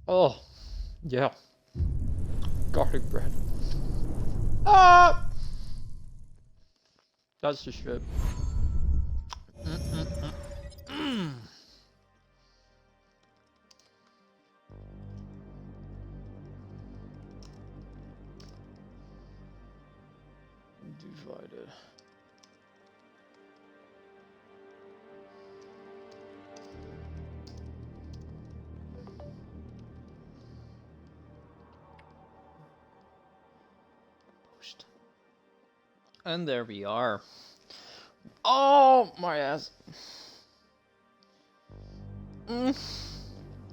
Oh, yeah. Garlic bread. Ah! That's the shit. Divided. Post. And there we are. Oh, my ass.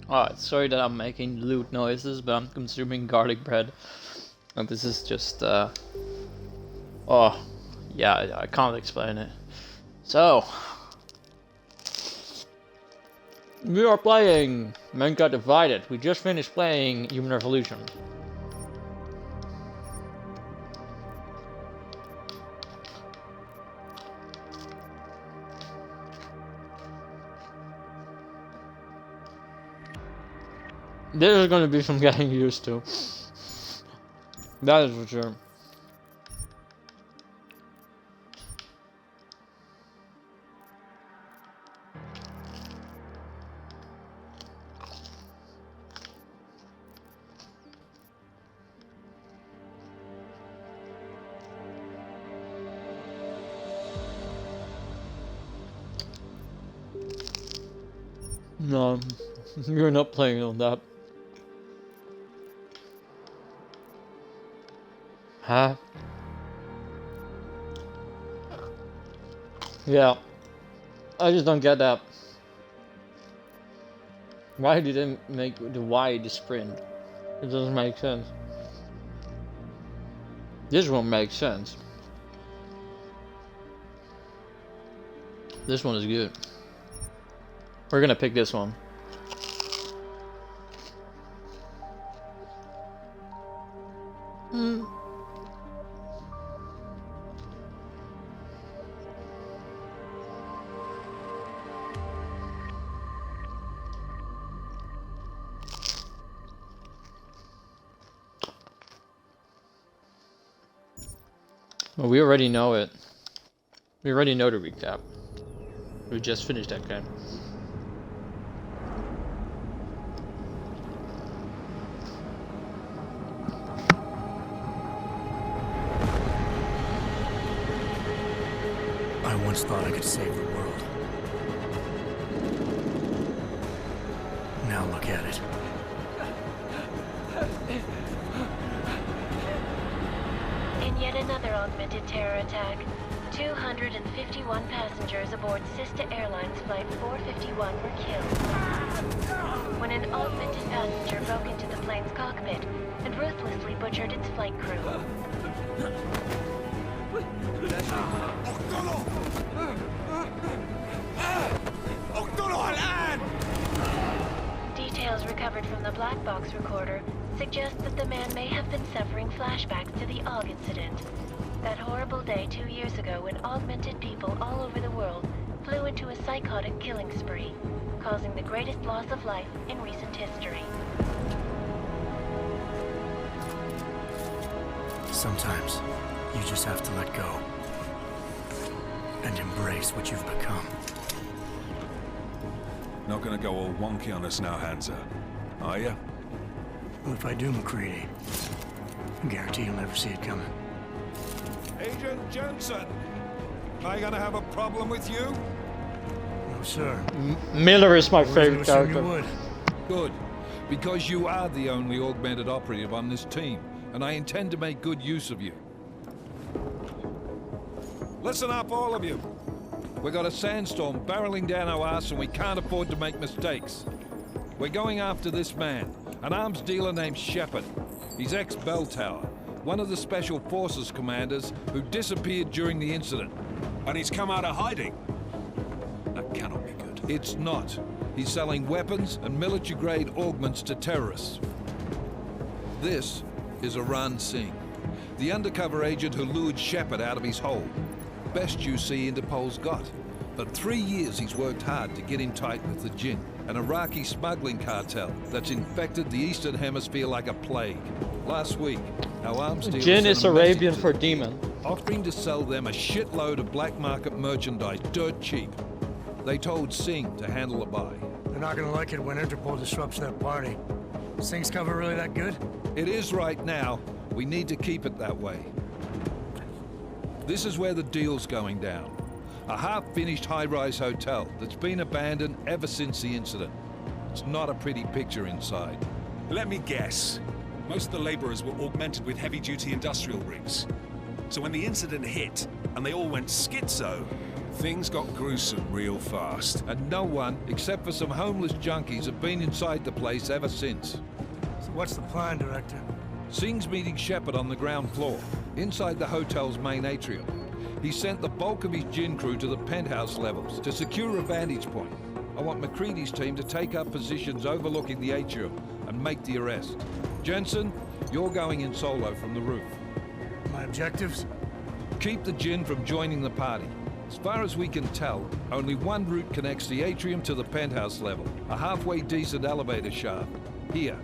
Alright, sorry that I'm making lewd noises, but I'm consuming garlic bread. And this is just, oh, yeah, I can't explain it. So, we are playing Mankind Divided. We just finished playing Human Revolution. This is gonna be some getting used to. That is for sure. No, you're not playing on that. Huh? Yeah. I just don't get that. Why did they make the Y the sprint? It doesn't make sense. This one makes sense. This one is good. We're gonna pick this one. Well, we already know it. We already know the recap. We just finished that game. I once thought I could save the world. Now look at it. In yet another augmented terror attack, 251 passengers aboard Sister Airlines Flight 451 were killed when an augmented passenger broke into the plane's cockpit and ruthlessly butchered its flight crew. Details recovered from the black box recorder suggest that the man may have been suffering flashbacks to the AUG incident. That horrible day 2 years ago when augmented people all over the world flew into a psychotic killing spree, causing the greatest loss of life in recent history. Sometimes, you just have to let go. And embrace what you've become. Not gonna go all wonky on us now, Hansa, are you? Well, if I do, McCready, I guarantee you'll never see it coming. Agent Jensen! Am I gonna have a problem with you? No, sir. Miller is my Wouldn't favorite assume you character. would. Good, because you are the only augmented operative on this team, and I intend to make good use of you. Listen up, all of you. We got a sandstorm barreling down our arse and we can't afford to make mistakes. We're going after this man, an arms dealer named Shepard. He's ex-Bell Tower, one of the Special Forces commanders who disappeared during the incident. And he's come out of hiding. That cannot be good. It's not. He's selling weapons and military-grade augments to terrorists. This is Aran Singh, the undercover agent who lured Shepard out of his hole. Best you see Interpol's got. For 3 years he's worked hard to get in tight with the Jinn, an Iraqi smuggling cartel that's infected the Eastern Hemisphere like a plague. Last week, our arms dealer Jinn sent is a message Arabian to for the demon. offering to sell them a shitload of black market merchandise dirt cheap. They told Singh to handle the buy. They're not gonna like it when Interpol disrupts that party. Singh's cover really that good? It is right now. We need to keep it that way. This is where the deal's going down. A half-finished high-rise hotel that's been abandoned ever since the incident. It's not a pretty picture inside. Let me guess. Most of the laborers were augmented with heavy-duty industrial rigs. So when the incident hit, and they all went schizo, things got gruesome real fast. And no one, except for some homeless junkies, have been inside the place ever since. So what's the plan, Director? Singh's meeting Shepard on the ground floor, inside the hotel's main atrium. He sent the bulk of his Jinn crew to the penthouse levels to secure a vantage point. I want McCready's team to take up positions overlooking the atrium and make the arrest. Jensen, you're going in solo from the roof. My objectives? Keep the Jinn from joining the party. As far as we can tell, only one route connects the atrium to the penthouse level, a halfway decent elevator shaft. Here.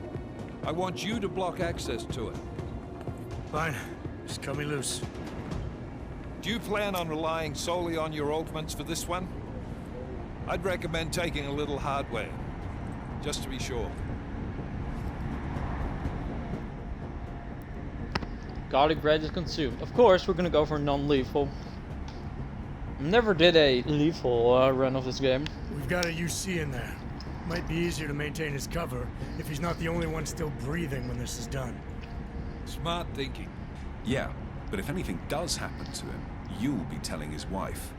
I want you to block access to it. Fine. Just cut me loose. Do you plan on relying solely on your augments for this one? I'd recommend taking a little hardware, just to be sure. Garlic bread is consumed. Of course, we're gonna go for non-lethal. Never did a lethal run of this game. We've got a UC in there. Might be easier to maintain his cover if he's not the only one still breathing when this is done. Smart thinking. Yeah, but if anything does happen to him, you'll be telling his wife.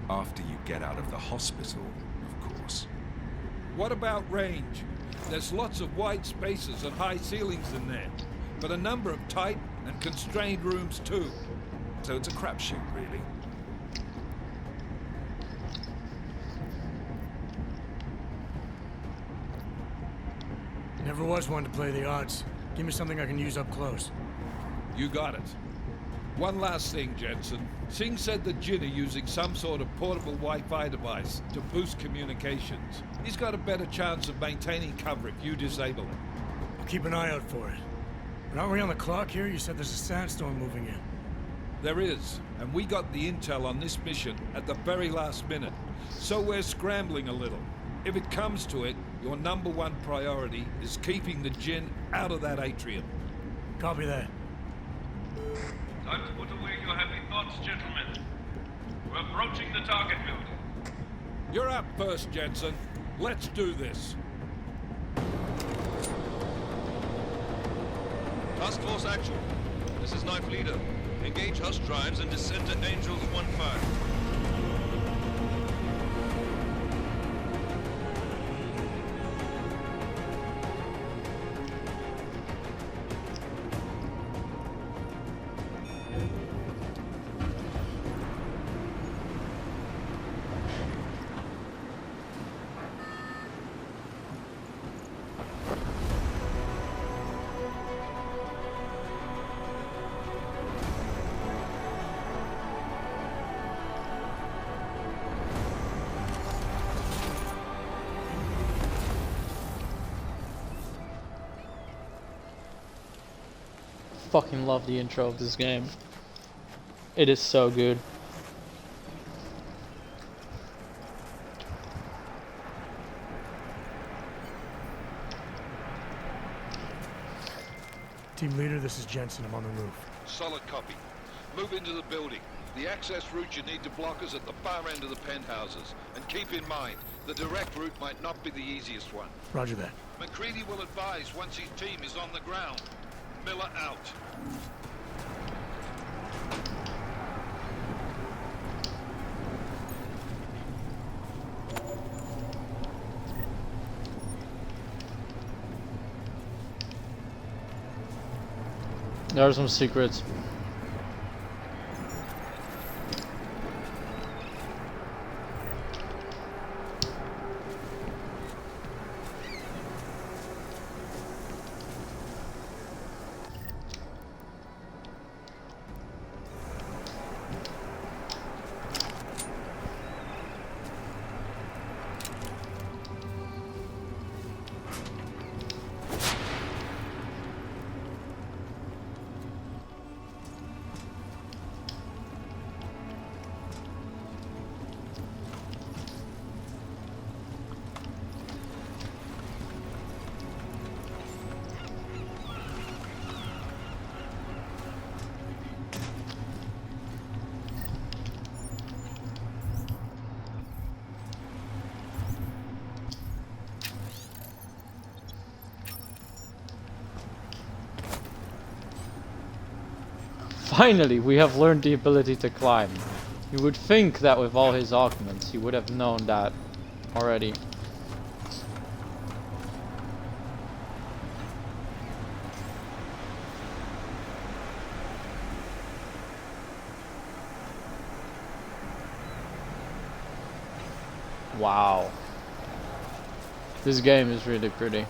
After you get out of the hospital, of course. What about range? There's lots of wide spaces and high ceilings in there, but a number of tight and constrained rooms too. So it's a crapshoot, really. Never was one to play the odds. Give me something I can use up close. You got it. One last thing, Jensen. Singh said the Jinn are using some sort of portable Wi-Fi device to boost communications. He's got a better chance of maintaining cover if you disable it. I'll keep an eye out for it. But aren't we on the clock here? You said there's a sandstorm moving in. There is, and we got the intel on this mission at the very last minute. So we're scrambling a little. If it comes to it, your #1 priority is keeping the Jinn out of that atrium. Copy that. Time to put away your happy thoughts, gentlemen. We're approaching the target building. You're up first, Jensen. Let's do this. Task Force Action. This is Knife Leader. Engage Hush drives and descend to Angels 1-5. Fucking love the intro of this game. It is so good. Team leader, this is Jensen. I'm on the roof. Solid copy. Move into the building. The access route you need to block is at the far end of the penthouses. And keep in mind, the direct route might not be the easiest one. Roger that. McCready will advise once his team is on the ground. Miller out. There are some secrets. Finally, we have learned the ability to climb. You would think that with all his augments, he would have known that already. Wow. This game is really pretty.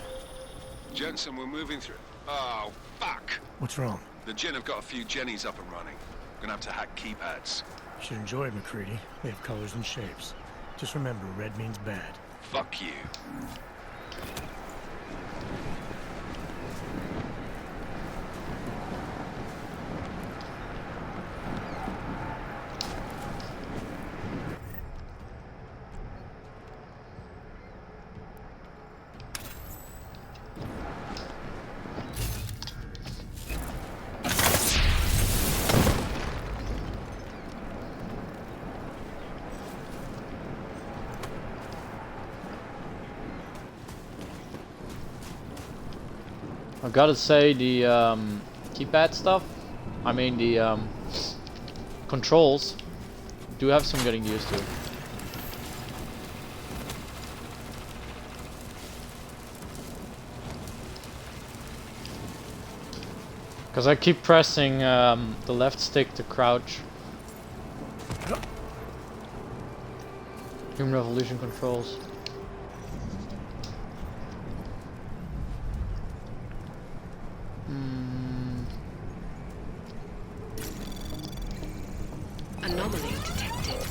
Jensen, we're moving through. Oh, fuck! What's wrong? The Jinn have got a few Jennies up and running. Gonna have to hack keypads. You should enjoy it, McCready. They have colors and shapes. Just remember, red means bad. Fuck you. I gotta say the keypad stuff, I mean the controls, do have some getting used to. Because I keep pressing the left stick to crouch. Human Revolution controls. Anomaly detected.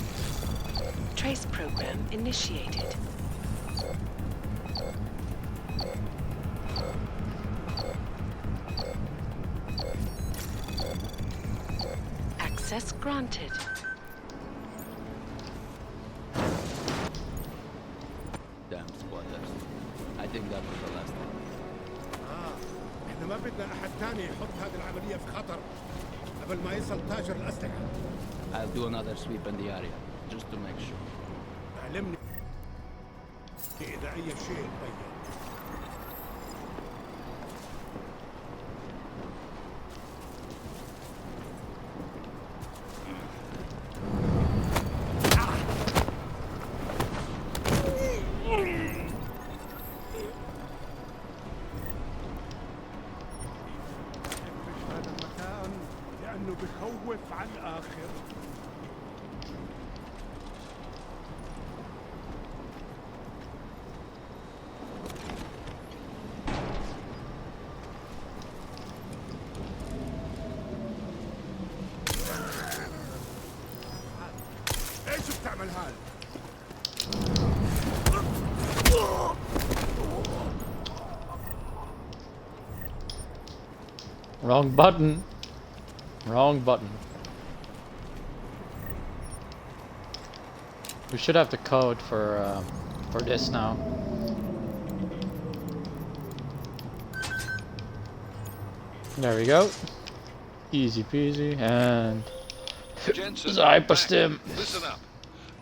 Trace program initiated. Access granted. Damn squatters. I think that was the last one. احنا ما بدنا احد تاني يحط هذه العملية في خطر قبل ما يصل تاجر الأسلحة. I'll do another sweep in the area, just to make sure. علمني إذا أي شيء تغير. هذا المكان لأنه بخوف على الآخر. ايش بتعمل هاد؟ Wrong button. Wrong button. We should have the code for this now. There we go. Easy peasy and Jensen, Zyperstim. listen up.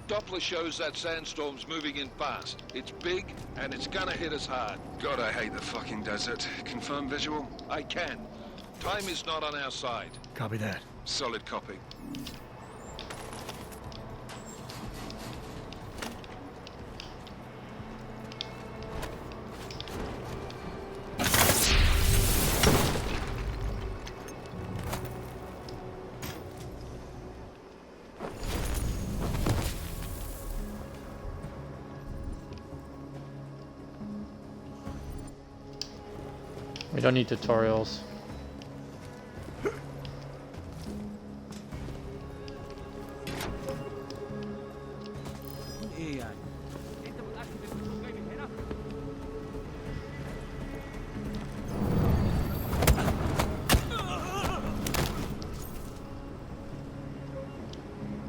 Doppler shows that sandstorm's moving in fast. It's big, and it's gonna hit us hard. God, I hate the fucking desert. Confirm visual? I can. Time is not on our side. Copy that. Solid copy. We don't need tutorials.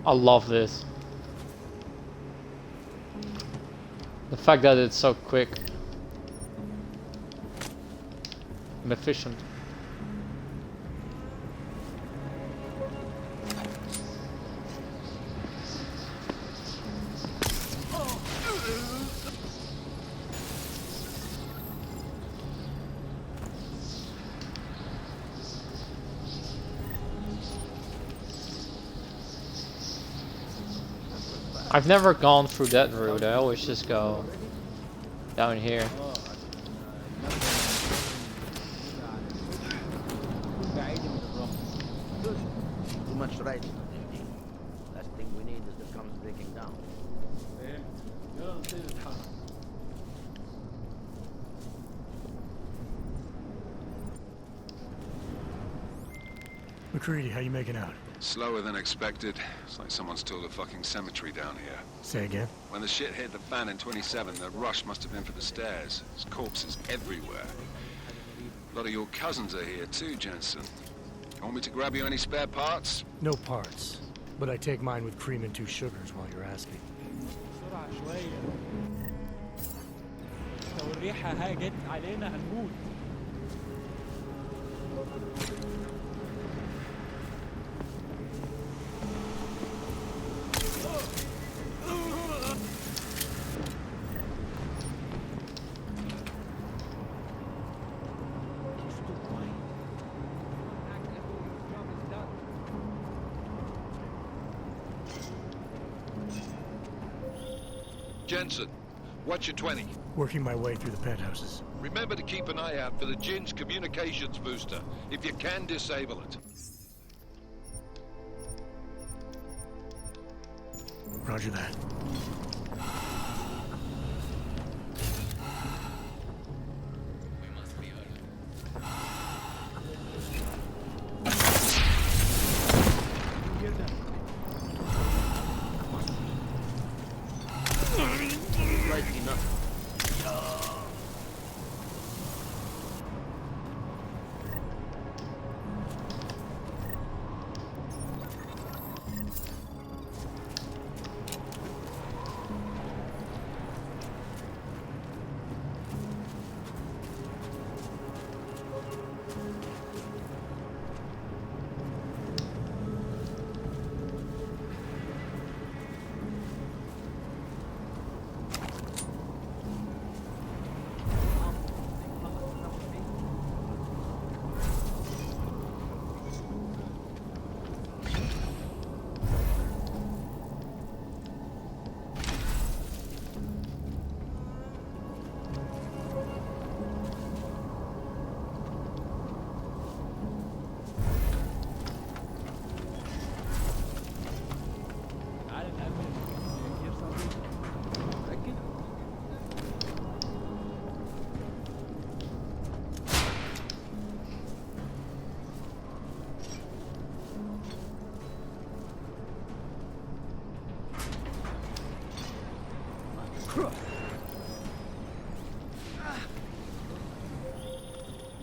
I love this. The fact that it's so quick and efficient. I've never gone through that route. I always just go down here. Too much riding. Last thing we need is the comms breaking down. McCready, how you making out? Slower than expected. It's like someone's tilled a fucking cemetery down here. Say again? When the shit hit the fan in 27, the rush must have been for the stairs. There's corpses everywhere. A lot of your cousins are here too, Jensen. Want me to grab you any spare parts? No parts. But I take mine with cream and 2 sugars while you're asking. Jensen, what's your 20? Working my way through the penthouses. Remember to keep an eye out for the Jin's communications booster. If you can, disable it. Roger that.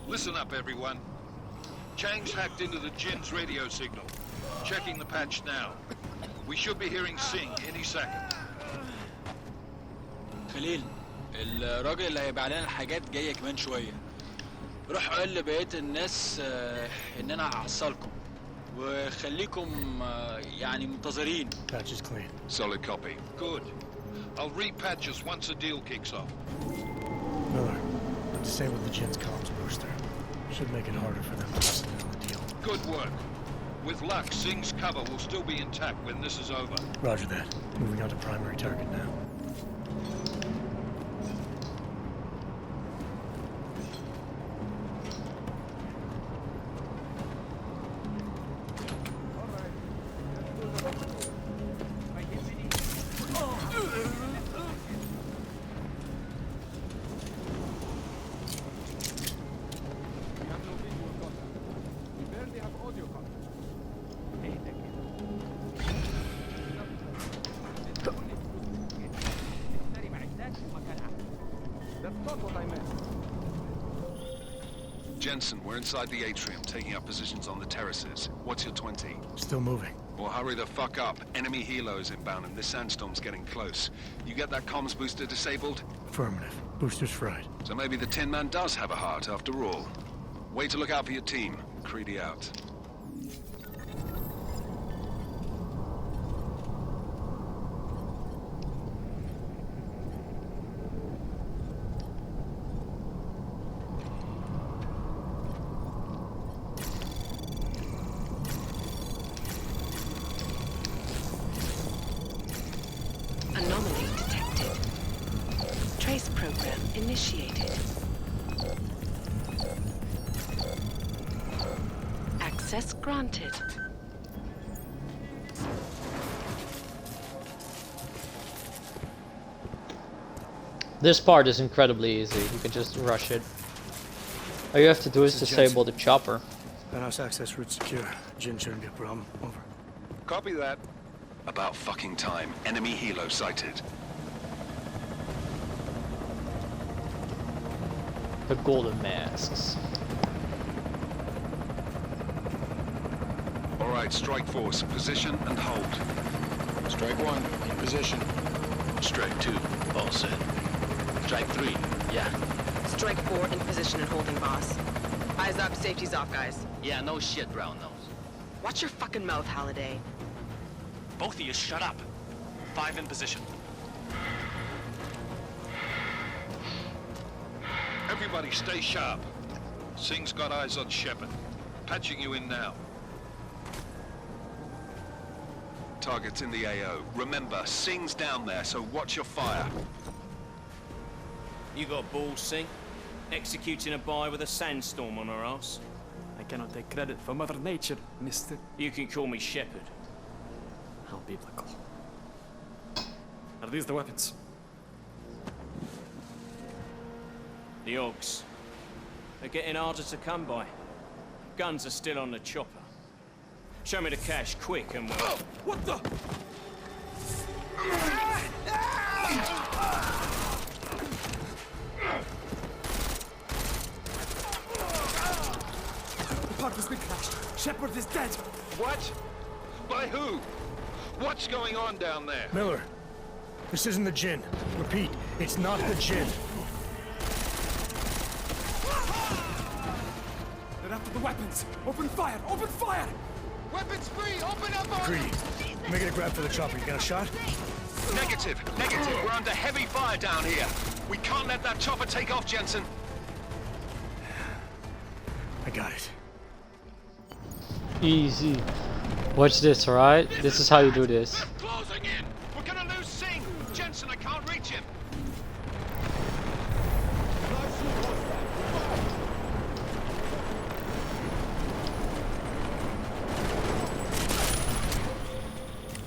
Listen up, everyone. Chang's hacked into the Jin's radio signal. Checking the patch now. We should be hearing Sing any second. خليل الراجل اللي هيبيع لنا الحاجات جايه كمان شويه. روح قول لبقيه الناس اننا هحصلكم وخليكم يعني منتظرين. Patch is clean. Solid copy. Good. I'll repatch us once the deal kicks off. Miller, I've disabled the Jin's comms booster. Should make it harder for them to listen in on the deal. Good work. With luck, Sing's cover will still be intact when this is over. Roger that. Moving on to primary target now. Jensen, we're inside the atrium, taking up positions on the terraces. What's your 20? Still moving. Well, hurry the fuck up. Enemy helos inbound and this sandstorm's getting close. You get that comms booster disabled? Affirmative. Booster's fried. So maybe the Tin Man does have a heart after all. Way to look out for your team. Creedy out. Access granted. This part is incredibly easy. You can just rush it. All you have to do is disable the chopper. Penthouse access route secure. Jin shouldn't be a problem. Over. Copy that. About fucking time. Enemy helo sighted. The golden masks. All right, strike force. Position and hold. Strike 1, in position. Strike 2, all set. Strike 3, yeah. Strike 4, in position and holding, boss. Eyes up, safety's off, guys. Yeah, no shit, brown nose. Watch your fucking mouth, Halliday. Both of you shut up. 5 in position. Everybody stay sharp. Singh's got eyes on Shepard. Patching you in now. Target's in the AO. Remember, Singh's down there, so watch your fire. You got balls, Singh? Executing a buy with a sandstorm on her ass? I cannot take credit for Mother Nature, mister. You can call me Shepard. How biblical. Are these the weapons? The Ogs. They're getting harder to come by. Guns are still on the chopper. Show me the cash, quick, and we'll... Oh, what the? The part has been crashed. Shepard is dead. What? By who? What's going on down there? Miller, this isn't the Jinn. Repeat, it's not the Jinn. They're after the weapons. Open fire! Open fire! Weapons free! Open up on... Greedy. Making a grab for the chopper. You got a shot? Negative. Negative. We're under heavy fire down here. We can't let that chopper take off, Jensen. I got it. Easy. Watch this, alright? This is how you do this. They're closing in! We're gonna lose Singh! Jensen, I can't reach him!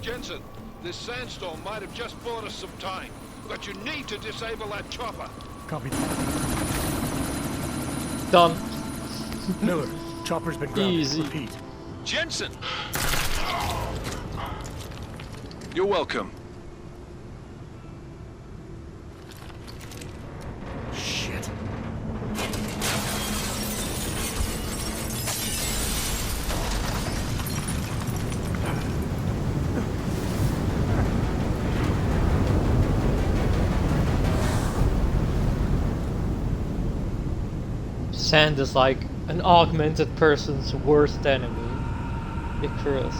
Jensen, this sandstorm might have just bought us some time, but you need to disable that chopper. Copy. Done. Miller, chopper's been grounded. Easy. Repeat. Jensen! You're welcome. Shit. Sand is like an augmented person's worst enemy. Icarus.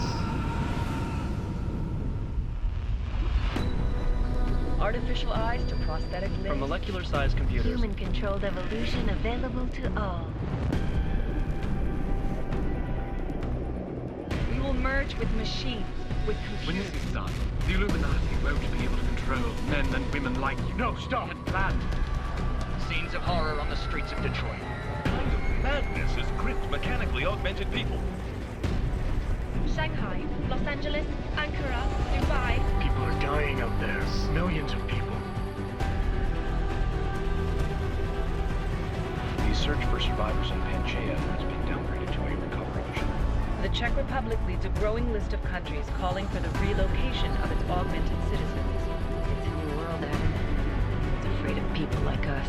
Artificial eyes to prosthetic limbs. From molecular-sized computers. Human-controlled evolution available to all. We will merge with machines, with When computers. this is done, the Illuminati won't be able to control men and women like you. No, stop! We had planned. Scenes of horror on the streets of Detroit. Madness is gripped mechanically augmented people. Shanghai, Los Angeles, Ankara, Dubai. People are dying out there. Millions of people. The search for survivors in Panchaea has been downgraded to a recovery mission. The Czech Republic leads a growing list of countries calling for the relocation of its augmented citizens. It's a new world, Adam. It's afraid of people like us.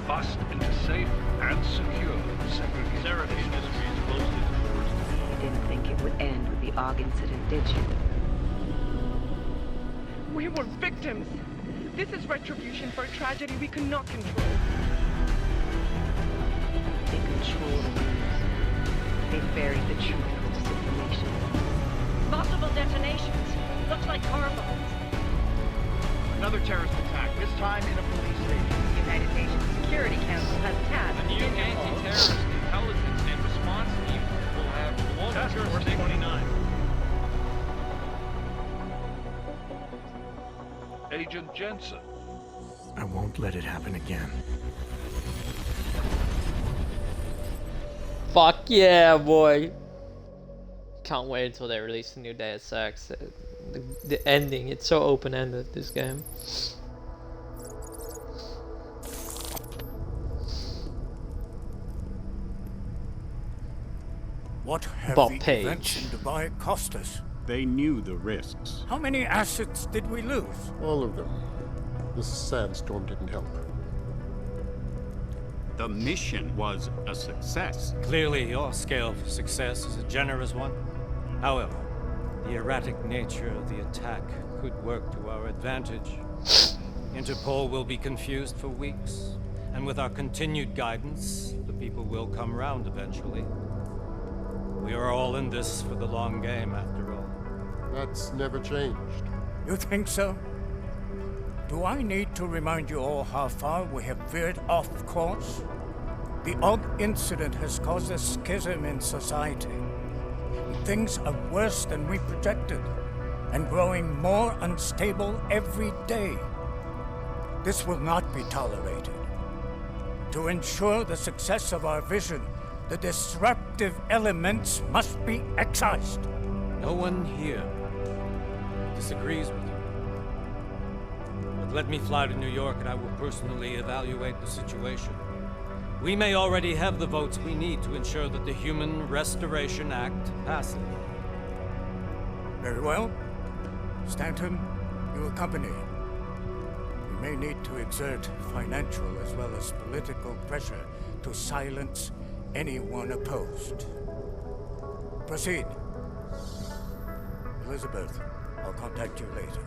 Bust into safe and secure segregation. Seraph Industries closed its doors. You didn't think it would end with the AUG incident, did you? We were victims. This is retribution for a tragedy we could not control. They control the news. They buried the truth with disinformation. Multiple detonations. Looks like car bombs. Another terrorist attack, this time in a police station. The United Nations Security Council has tasked The new anti-terrorist intelligence and response team will have global Task Force jurisdiction. 29. Agent Jensen. I won't let it happen again. Fuck yeah, boy. Can't wait until they release the new Deus Ex. The ending, it's so open-ended, this game. What have the events in Dubai cost us? They knew the risks. How many assets did we lose? All of them. The sandstorm didn't help. The mission was a success. Clearly, your scale for success is a generous one. However, the erratic nature of the attack could work to our advantage. Interpol will be confused for weeks, and with our continued guidance, the people will come round eventually. We are all in this for the long game, after all. That's never changed. You think so? Do I need to remind you all how far we have veered off course? The odd incident has caused a schism in society. Things are worse than we projected, and growing more unstable every day. This will not be tolerated. To ensure the success of our vision, the disruptive elements must be excised. No one here disagrees with you. But let me fly to New York and I will personally evaluate the situation. We may already have the votes we need to ensure that the Human Restoration Act passes. Very well. Stanton, you accompany. We may need to exert financial as well as political pressure to silence anyone opposed. Proceed. Elizabeth, I'll contact you later.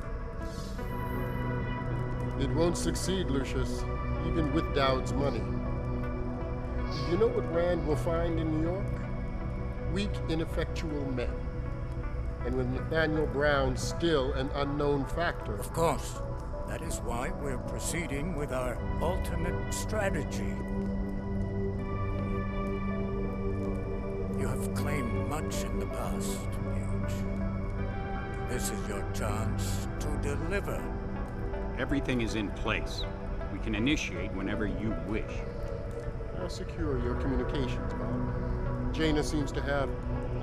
It won't succeed, Lucius, even with Dowd's money. Do you know what Rand will find in New York? Weak, ineffectual men. And with Nathaniel Brown still an unknown factor. Of course. That is why we're proceeding with our alternate strategy. You have claimed much in the past, Huge. This is your chance to deliver. Everything is in place. We can initiate whenever you wish. I'll secure your communications, Bob. Jaina seems to have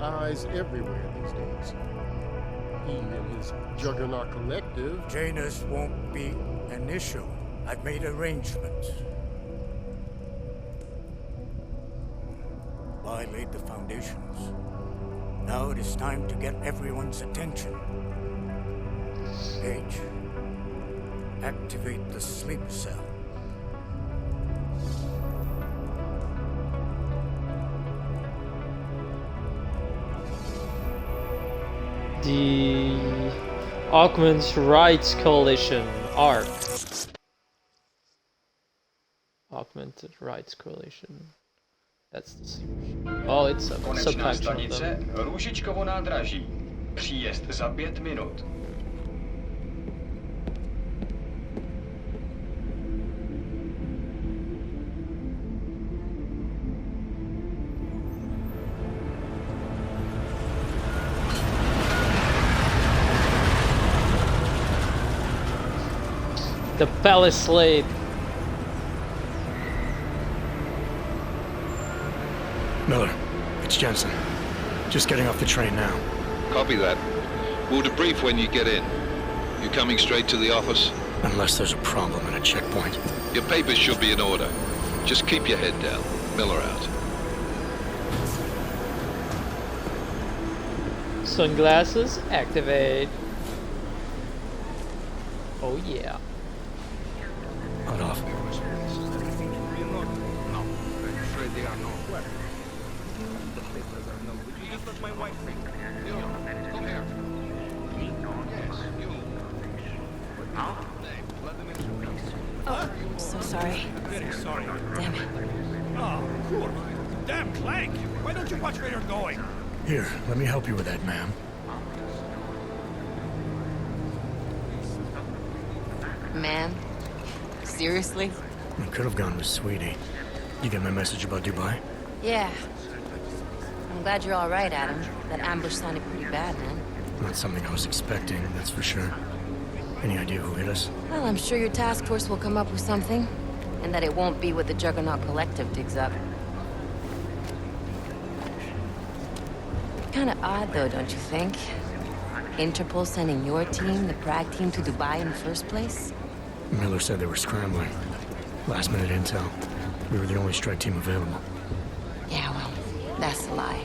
eyes everywhere these days. He and his Juggernaut Collective... Jaina's won't be an issue. I've made arrangements. I laid the foundations. Now it is time to get everyone's attention. H, activate the sleep cell. The Augmented Rights Coalition, ARC. Augmented Rights Coalition. That's the secret. Oh, it's a subfaction of them. Růžičkovo nádraží. Příjezd za 5 minut. The Palace Slate. Miller, it's Jensen. Just getting off the train now. Copy that. We'll debrief when you get in. You coming straight to the office? Unless there's a problem at a checkpoint. Your papers should be in order. Just keep your head down. Miller out. Sunglasses activate. Oh yeah. Hold off. Oh, I'm so sorry. Very sorry. Damn it. Oh, poor. Damn Clank. Why don't you watch where you're going? Here, let me help you with that, ma'am. Man? Seriously? I could have gone with Sweetie. You get my message about Dubai? Yeah. I'm glad you're all right, Adam. That ambush sounded pretty bad, man. Not something I was expecting, that's for sure. Any idea who hit us? Well, I'm sure your task force will come up with something. And that it won't be what the Juggernaut Collective digs up. Kinda odd, though, don't you think? Interpol sending your team, the Prague team, to Dubai in the first place? Miller said they were scrambling. Last-minute intel. We were the only strike team available. Yeah, well, that's a lie.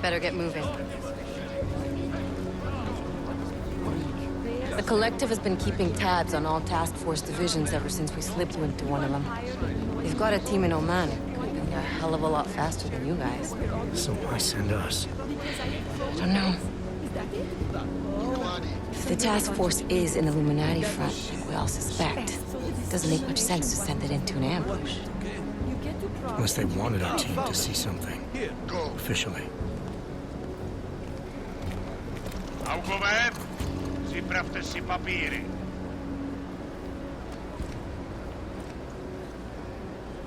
Better get moving. The Collective has been keeping tabs on all task force divisions ever since we slipped into one of them. They've got a team in Oman. Could be a hell of a lot faster than you guys. So why send us? I don't know. If the task force is an Illuminati front, like we all suspect, it doesn't make much sense to send it into an ambush. Unless they wanted our team to see something. Officially. Augovem, připravte si papíry.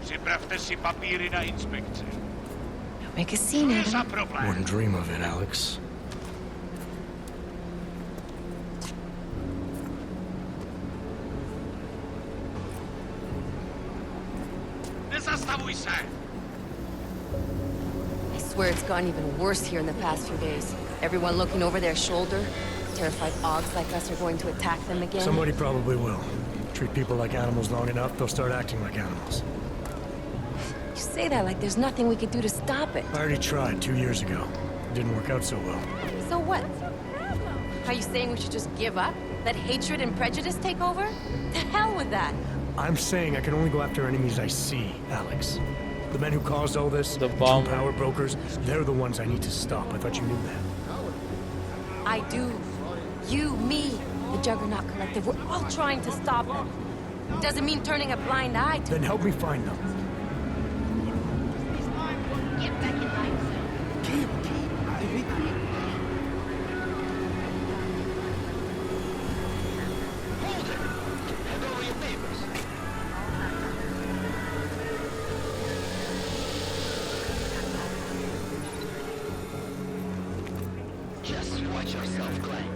Připravte si papíry na inspekci. Don't make a scene, Adam. Wouldn't dream of it, Alex. Nezastavuj se! I swear it's gotten even worse here in the past few days. Everyone looking over their shoulder. Terrified Augs like us are going to attack them again. Somebody probably will. Treat people like animals long enough, they'll start acting like animals. You say that like there's nothing we could do to stop it. I already tried 2 years ago. It didn't work out so well. So what? Are you saying we should just give up? Let hatred and prejudice take over? The hell with that! I'm saying I can only go after enemies I see, Alex. The men who caused all this, the bomb power brokers, they're the ones I need to stop. I thought you knew that. I do. You, me, the Juggernaut Collective, we're all trying to stop them. It doesn't mean turning a blind eye to Then help me find them. Get back in line, Hold it! Hand over your papers. Just watch yourself, Glenn.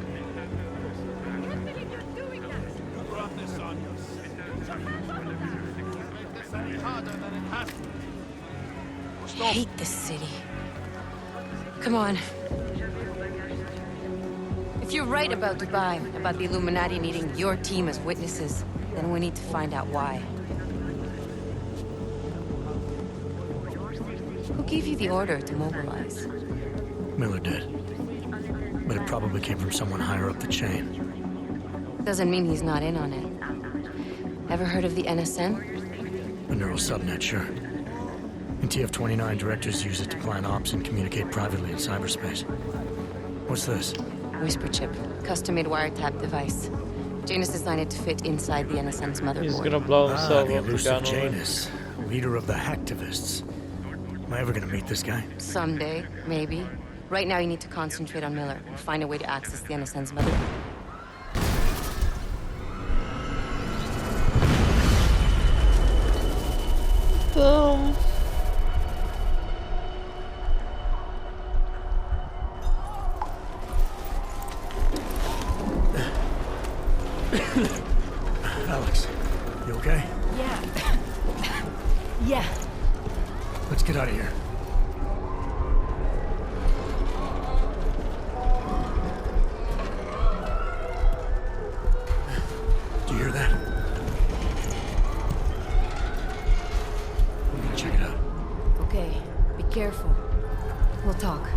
I hate this city. Come on. If you're right about Dubai, about the Illuminati needing your team as witnesses, then we need to find out why. Who gave you the order to mobilize? Miller did. But it probably came from someone higher up the chain. Doesn't mean he's not in on it. Ever heard of the NSM? A neural subnet, sure. In TF-29, directors use it to plan ops and communicate privately in cyberspace. What's this? Whisper chip. Custom-made wiretap device. Janus designed it to fit inside the NSM's motherboard. He's gonna blow himself the up the elusive gun. Janus, leader of the hacktivists. Am I ever gonna meet this guy? Someday, maybe. Right now you need to concentrate on Miller and find a way to access the NSM's motherboard. Boom. Alex, you okay? Yeah. Yeah. Let's get out of here. Do you hear that? I'm gonna check it out. Okay, be careful. We'll talk.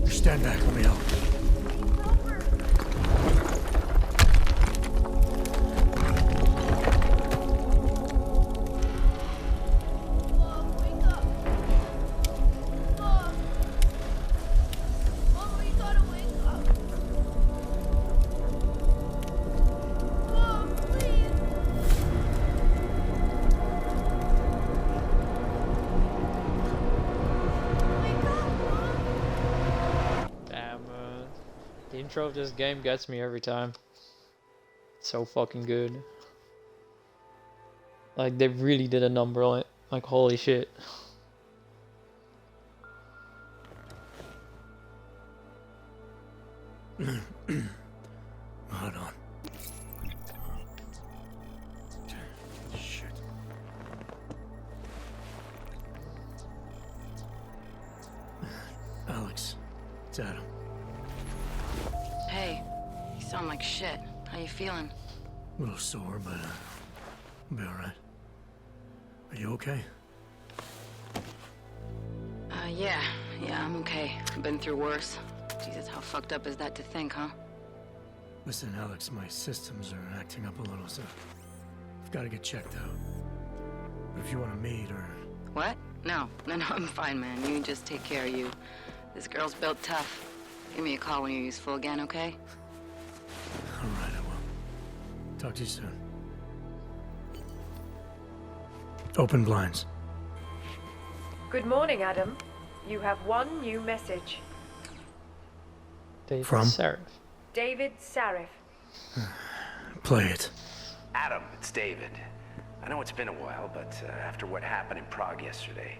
Stand back, let me help. The intro of this game gets me every time. It's so fucking good. Like, they really did a number on it. Like, holy shit. Hold on. Shit. Alex, it's Adam. Hey, you sound like shit. How you feeling? A little sore, but I'll be alright. Are you okay? Yeah, I'm okay. I've been through worse. Jesus, how fucked up is that to think, huh? Listen, Alex, my systems are acting up a little, so I've got to get checked out. But if you want to meet or... What? No, I'm fine, man. You just take care of you. This girl's built tough. Give me a call when you're useful again, okay? Alright, I will. Talk to you soon. Open blinds. Good morning, Adam. You have one new message. David From? Sarif. David Sarif. Play it. Adam, it's David. I know it's been a while, but after what happened in Prague yesterday...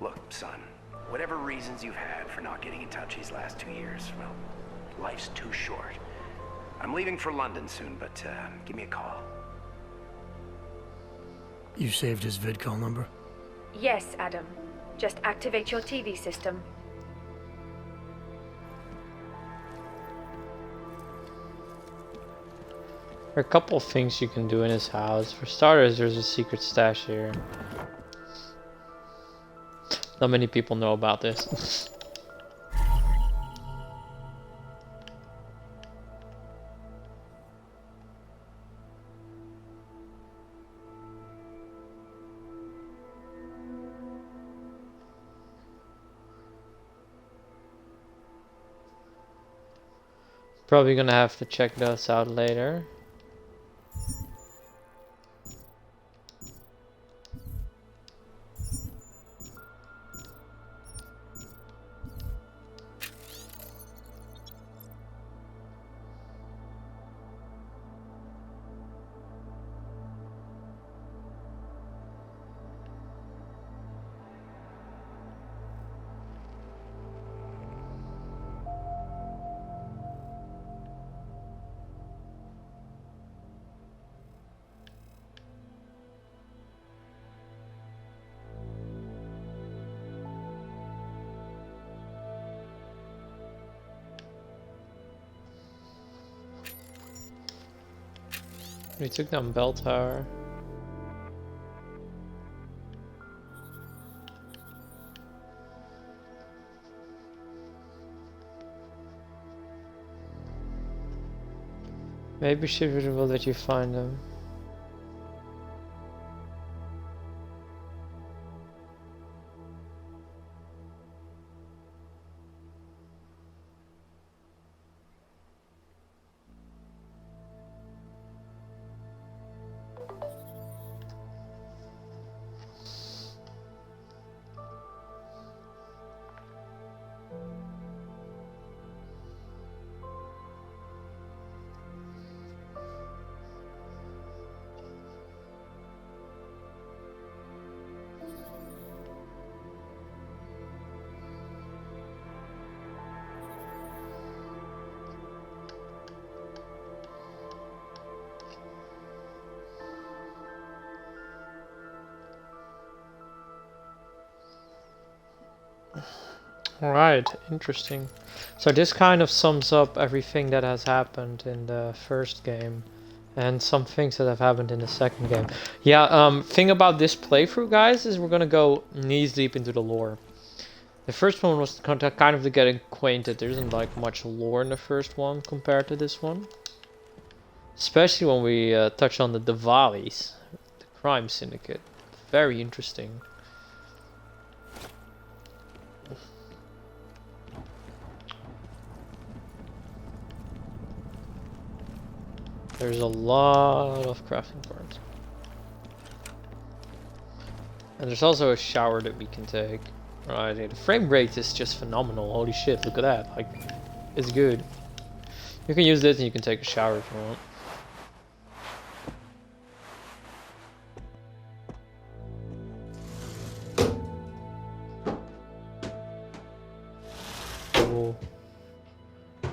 Look, son, whatever reasons you've had for not getting in touch these last 2 years, well, life's too short. I'm leaving for London soon, but give me a call. You saved his vidcall number? Yes, Adam. Just activate your TV system. There are a couple of things you can do in his house. For starters, there's a secret stash here. Not many people know about this. Probably gonna have to check those out later. We took down Bell Tower. Maybe she will let you find them. Alright, interesting. So this kind of sums up everything that has happened in the first game and some things that have happened in the second game. Yeah, thing about this playthrough, guys, is we're gonna go knees deep into the lore. The first one was kind of to get acquainted. There isn't like much lore in the first one compared to this one. Especially when we touch on the Diwalis, the crime syndicate. Very interesting. There's a lot of crafting parts. And there's also a shower that we can take. Right, the frame rate is just phenomenal. Holy shit, look at that. Like, it's good. You can use this and you can take a shower if you want. Cool.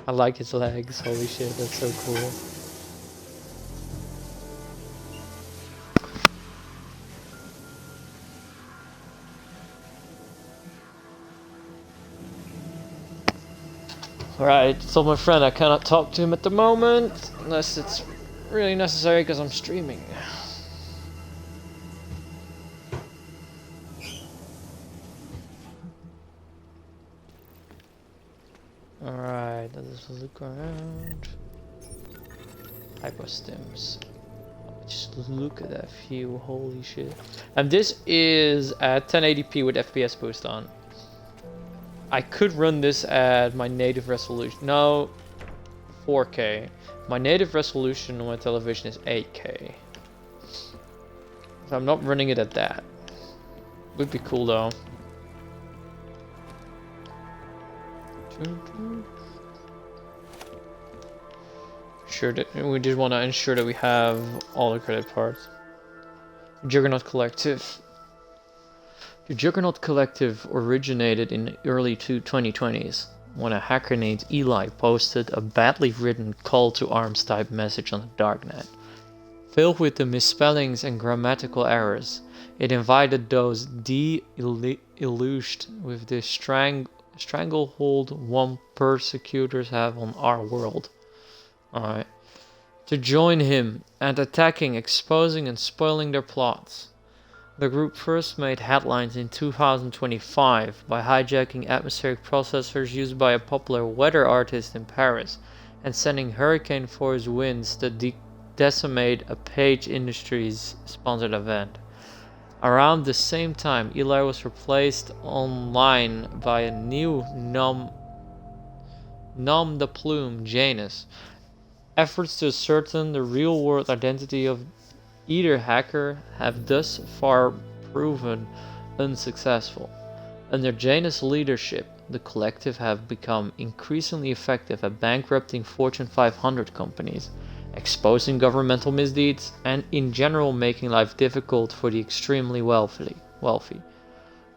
I like his legs, holy shit, that's so cool. Alright, told my friend I cannot talk to him at the moment, unless it's really necessary because I'm streaming. Alright, let's look around. Hypostims. Just look at that view, holy shit. And this is at 1080p with FPS boost on. I could run this at my native resolution. No, 4K. My native resolution on my television is 8K. So I'm not running it at that. Would be cool though. Sure that we just want to ensure that we have all the credit parts. Juggernaut Collective. The Juggernaut Collective originated in the early 2020s when a hacker named Eli posted a badly written call to arms type message on the darknet. Filled with the misspellings and grammatical errors, it invited those deluged with the stranglehold one persecutors have on our world. Alright. To join him and attacking, exposing and spoiling their plots. The group first made headlines in 2025 by hijacking atmospheric processors used by a popular weather artist in Paris and sending hurricane-force winds that decimate a Page Industries sponsored event. Around the same time, Eli was replaced online by a new nom de plume, Janus. Efforts to ascertain the real-world identity of either hacker have thus far proven unsuccessful. Under Janus' leadership, the collective have become increasingly effective at bankrupting Fortune 500 companies, exposing governmental misdeeds, and in general making life difficult for the extremely wealthy.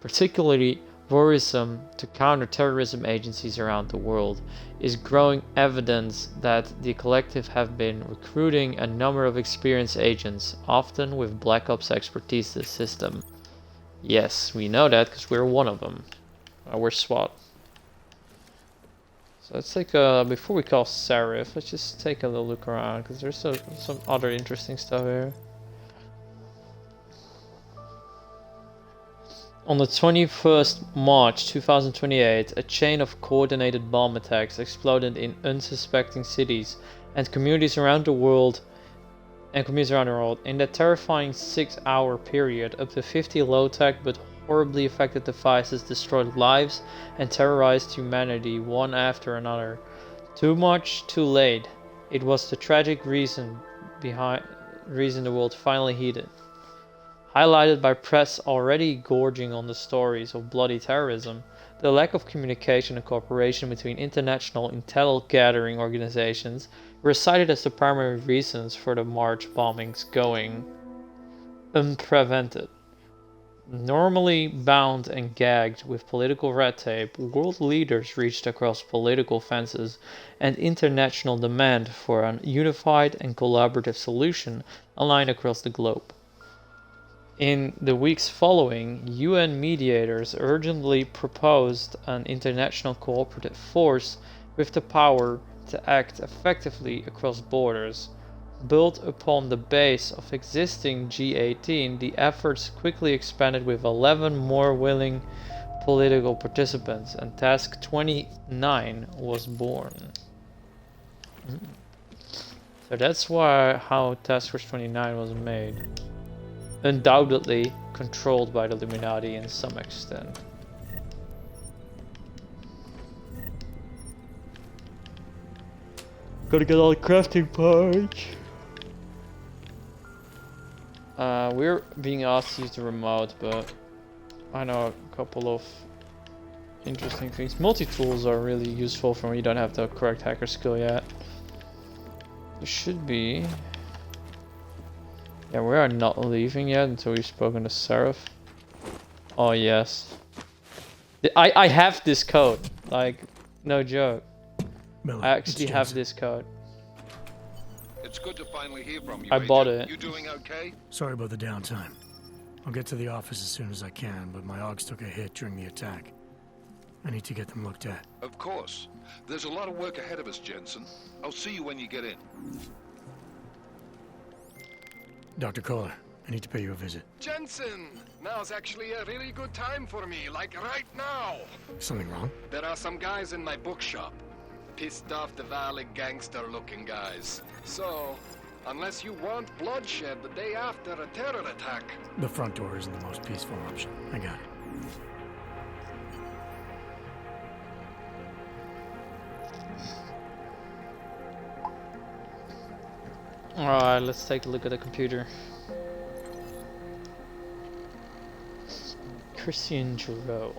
Particularly worrisome to counter-terrorism agencies around the world is growing evidence that the collective have been recruiting a number of experienced agents, often with Black Ops expertise to the system. Yes, we know that because we're one of them. We're SWAT. So let's take a, before we call Seraph, let's just take a little look around because there's some other interesting stuff here. On the 21st March 2028, a chain of coordinated bomb attacks exploded in unsuspecting cities and communities around the world. In that terrifying 6-hour period, up to 50 low-tech but horribly affected devices destroyed lives and terrorized humanity one after another. Too much, too late. It was the tragic reason the world finally heeded. Highlighted by press already gorging on the stories of bloody terrorism, the lack of communication and cooperation between international intel gathering organizations were cited as the primary reasons for the March bombings going unprevented. Normally bound and gagged with political red tape, world leaders reached across political fences and international demand for a unified and collaborative solution aligned across the globe. In the weeks following, UN mediators urgently proposed an international cooperative force with the power to act effectively across borders. Built upon the base of existing G18, the efforts quickly expanded with 11 more willing political participants, and Task 29 was born. So that's how Task Force 29 was made. Undoubtedly controlled by the Illuminati in some extent. Gotta get all the crafting parts. We're being asked to use the remote, but I know a couple of interesting things. Multi-tools are really useful for when you don't have the correct hacker skill yet. There should be. Yeah, we are not leaving yet until we've spoken to Seraph. Oh yes. I have this code. Like, no joke. Miller, I actually have this code. It's good to finally hear from you. I bought Agent. it. You doing okay? Sorry about the downtime. I'll get to the office as soon as I can, but my Augs took a hit during the attack. I need to get them looked at. Of course. There's a lot of work ahead of us, Jensen. I'll see you when you get in. Dr. Kohler, I need to pay you a visit. Jensen! Now's actually a really good time for me, like right now. Something wrong? There are some guys in my bookshop. Pissed off the Valley gangster-looking guys. So, unless you want bloodshed the day after a terror attack... The front door isn't the most peaceful option. I got it. Alright, let's take a look at the computer. Christian Giroux.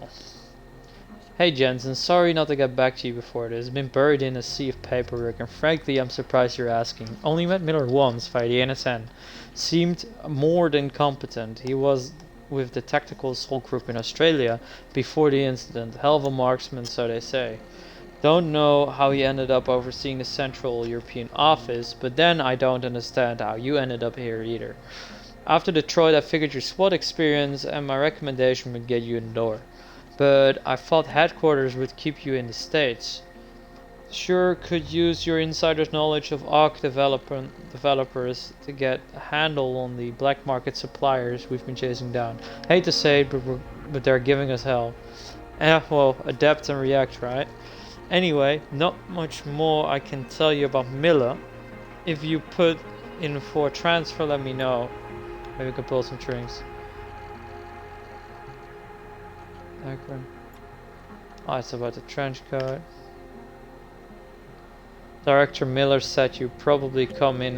Hey Jensen, sorry not to get back to you before this. It's been buried in a sea of paperwork and frankly I'm surprised you're asking. Only met Miller once via the NSN. Seemed more than competent. He was with the Tactical Assault Group in Australia before the incident. Hell of a marksman, so they say. Don't know how he ended up overseeing the Central European office, but then I don't understand how you ended up here either. After Detroit I figured your SWAT experience and my recommendation would get you in the door. But I thought headquarters would keep you in the States. Sure could use your insider's knowledge of AUG developers to get a handle on the black market suppliers we've been chasing down. Hate to say it, but they're giving us hell. Well, adapt and react, right? Anyway, not much more I can tell you about Miller. If you put in for a transfer, let me know. Maybe we can pull some strings. Akron. Oh, it's about the trench coat. Director Miller said you probably come in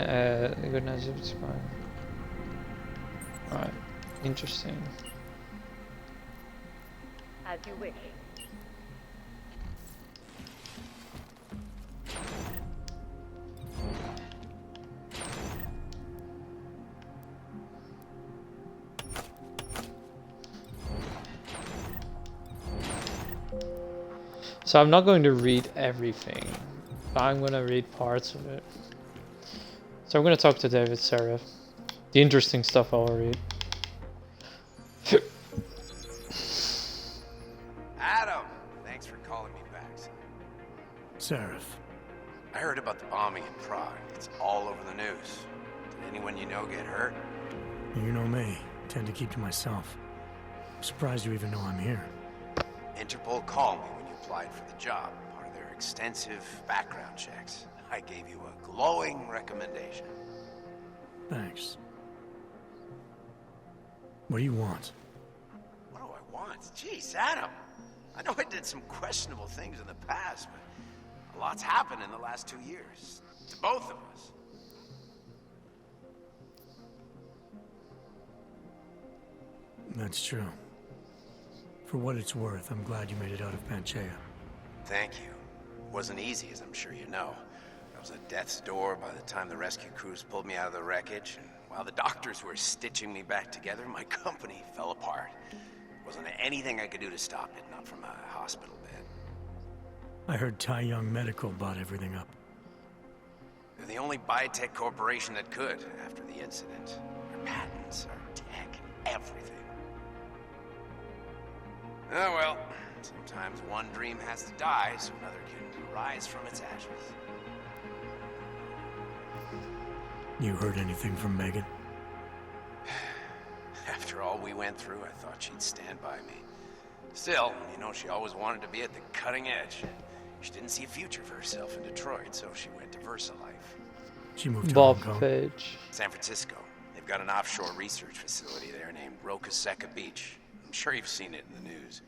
goodness if it's fine. Alright, interesting. As you wish. So I'm not going to read everything. I'm going to read parts of it. So I'm going to talk to David Seraph. The interesting stuff I'll read. Adam! Thanks for calling me back, son. Seraph. I heard about the bombing in Prague. It's all over the news. Did anyone you know get hurt? You know me. I tend to keep to myself. I'm surprised you even know I'm here. Interpol called me when you applied for the job, part of their extensive background checks. I gave you a glowing recommendation. Thanks. What do you want? What do I want? Jeez, Adam. I know I did some questionable things in the past, but a lot's happened in the last 2 years. To both of us. That's true. For what it's worth, I'm glad you made it out of Panchaea. Thank you. It wasn't easy, as I'm sure you know. I was at death's door by the time the rescue crews pulled me out of the wreckage, and while the doctors were stitching me back together, my company fell apart. Wasn't anything I could do to stop it, not from a hospital bed. I heard Tai Young Medical bought everything up. They're the only biotech corporation that could, after the incident. Our patents, our tech, everything. Oh well, sometimes one dream has to die so another can rise from its ashes. You heard anything from Megan? After all we went through, I thought she'd stand by me. Still, you know, she always wanted to be at the cutting edge. She didn't see a future for herself in Detroit, so she went to VersaLife. She moved to Bob Hong Kong? Page. San Francisco. They've got an offshore research facility there named Roca Seca Beach. I'm sure you've seen it in the news.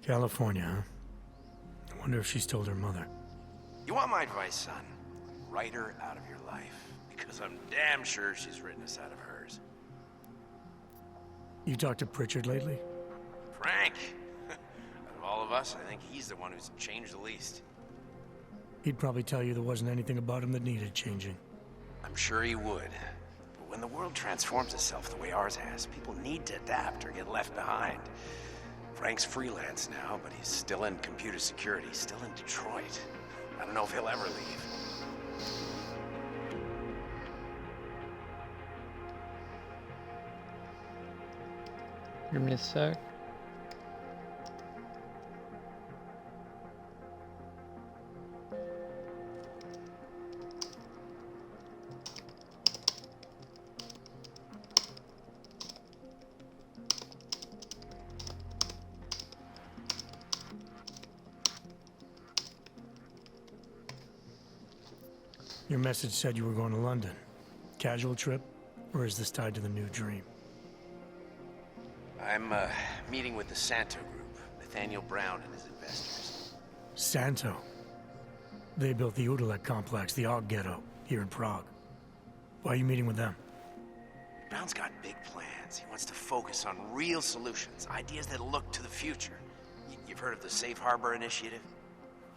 California, huh? I wonder if she's told her mother. You want my advice, son? Write her out of your life. Because I'm damn sure she's written us out of hers. You talked to Pritchard lately? Frank! Out of all of us, I think he's the one who's changed the least. He'd probably tell you there wasn't anything about him that needed changing. I'm sure he would. But when the world transforms itself the way ours has, people need to adapt or get left behind. Frank's freelance now, but he's still in computer security, still in Detroit. I don't know if he'll ever leave. Give me a sec. Your message said you were going to London. Casual trip? Or is this tied to the new dream? I'm meeting with the Santo Group, Nathaniel Brown and his investors. Santo? They built the Udalek complex, the Og Ghetto, here in Prague. Why are you meeting with them? Brown's got big plans. He wants to focus on real solutions, ideas that look to the future. You've heard of the Safe Harbor Initiative?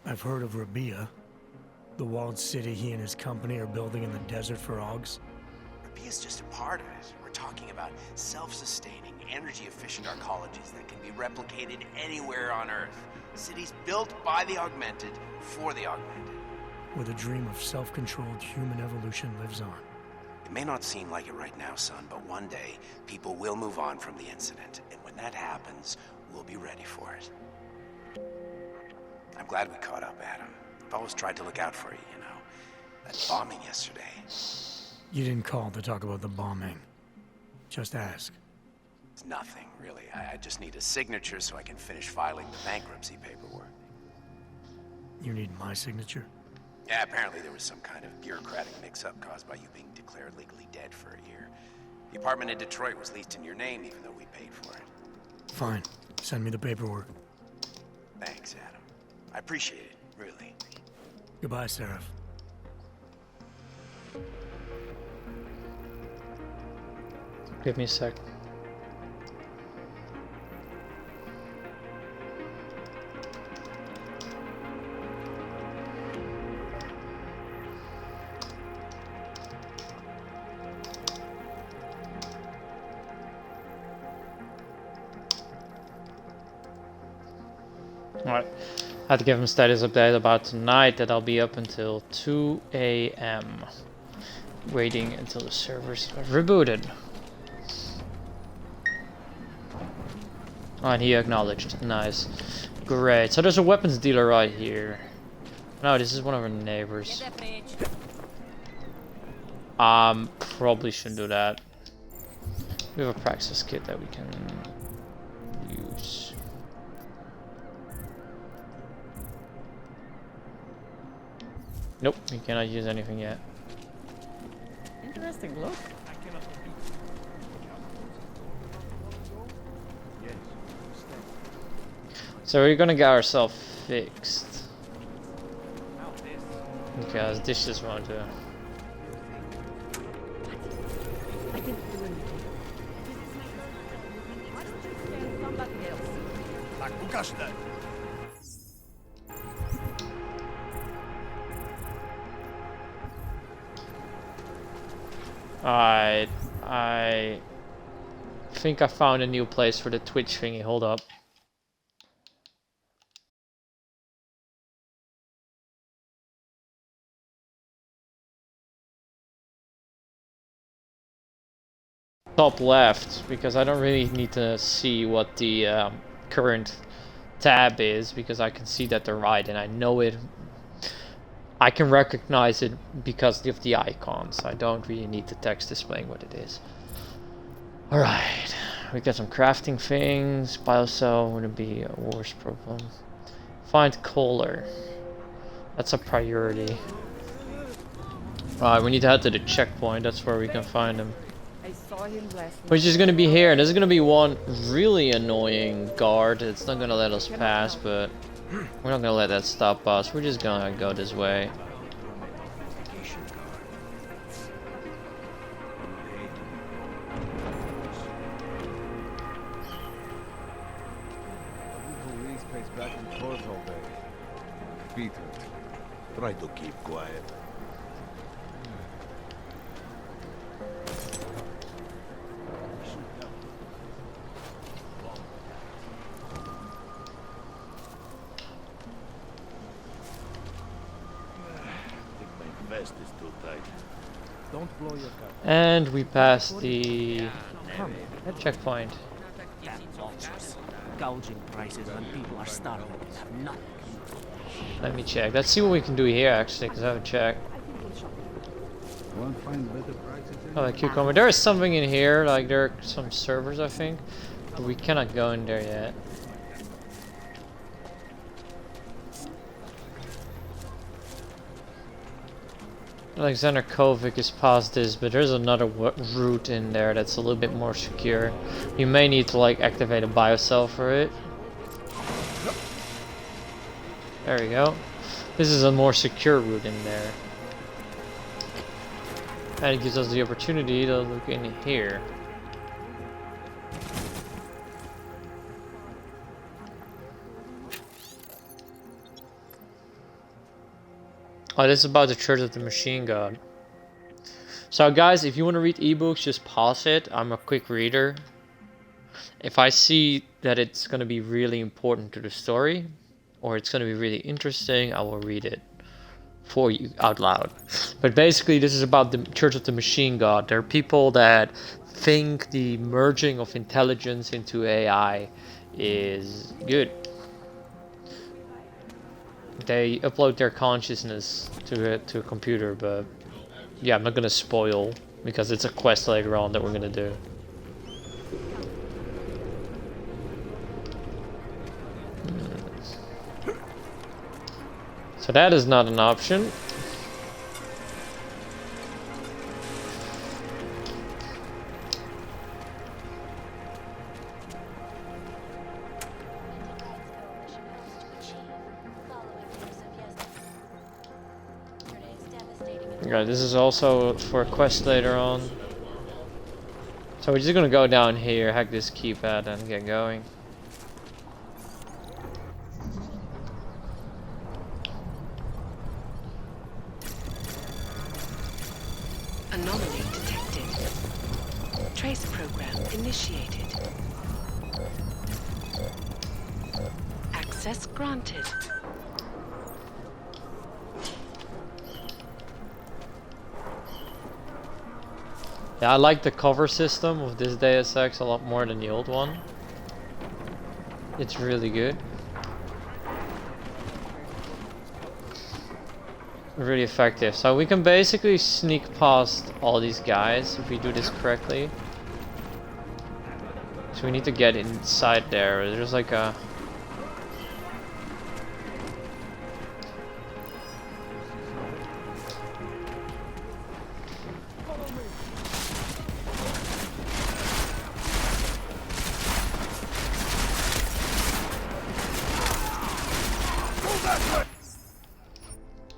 I've heard of Rabia, the walled city he and his company are building in the desert for Ogs. Rabia's just a part of it. We're talking about self-sustaining, energy-efficient arcologies that can be replicated anywhere on Earth. Cities built by the augmented, for the augmented. Where the dream of self-controlled human evolution lives on. It may not seem like it right now, son, but one day, people will move on from the incident. And when that happens, we'll be ready for it. I'm glad we caught up, Adam. I've always tried to look out for you, you know. That bombing yesterday. You didn't call to talk about the bombing. Just ask. It's nothing, really. I just need a signature so I can finish filing the bankruptcy paperwork. You need my signature? Yeah, apparently there was some kind of bureaucratic mix-up caused by you being declared legally dead for a year. The apartment in Detroit was leased in your name, even though we paid for it. Fine. Send me the paperwork. Thanks, Adam. I appreciate it, really. Goodbye, Seraph. Give me a sec. Alright, I had to give him a status update about tonight that I'll be up until 2 AM. Waiting until the servers are rebooted. Oh, and he acknowledged. Nice. Great. So there's a weapons dealer right here. No, this is one of our neighbors. Probably shouldn't do that. We have a praxis kit that we can use. Nope, we cannot use anything yet. Interesting look. So we're gonna get ourselves fixed. Because this just won't do. I didn't do anything. Somebody else. Tak ukażte! Alright, I think I found a new place for the Twitch thingy. Hold up. Top left, because I don't really need to see what the current tab is, because I can see that they're right and I know it. I can recognize it because of the icons. I don't really need the text displaying what it is. Alright, we got some crafting things. Biocell wouldn't be a worse problem. Find Kohler. That's a priority. Alright, we need to head to the checkpoint. That's where we can find him. I saw him last night. Which is gonna be here. There's gonna be one really annoying guard. It's not gonna let us pass, but we're not gonna let that stop us. We're just gonna go this way. Police pace back and forth all day. Beat it. Try to keep quiet. Vest is too tight. Don't blow your car. And we passed the checkpoint. Gouging prices when people are starving and have nothing. Let me check. Let's see what we can do here actually, because I haven't checked. Oh, the cucumber. There is something in here, like there are some servers I think, but we cannot go in there yet. Alexander Kovic is past this, but there's another route in there that's a little bit more secure. You may need to like activate a biocell for it. There we go. This is a more secure route in there. And it gives us the opportunity to look in here. Oh, this is about the Church of the Machine God. So guys, if you want to read ebooks, just pause it. I'm a quick reader. If I see that it's going to be really important to the story, or it's going to be really interesting, I will read it for you out loud. But basically, this is about the Church of the Machine God. There are people that think the merging of intelligence into AI is good. They upload their consciousness to a computer, but yeah, I'm not gonna spoil because it's a quest later on that we're gonna do. So that is not an option. Okay, this is also for a quest later on. So we're just gonna go down here, hack this keypad and get going. Anomaly detected. Trace program initiated. Access granted. Yeah, I like the cover system of this Deus Ex a lot more than the old one. It's really good. Really effective. So we can basically sneak past all these guys if we do this correctly. So we need to get inside there. There's like a...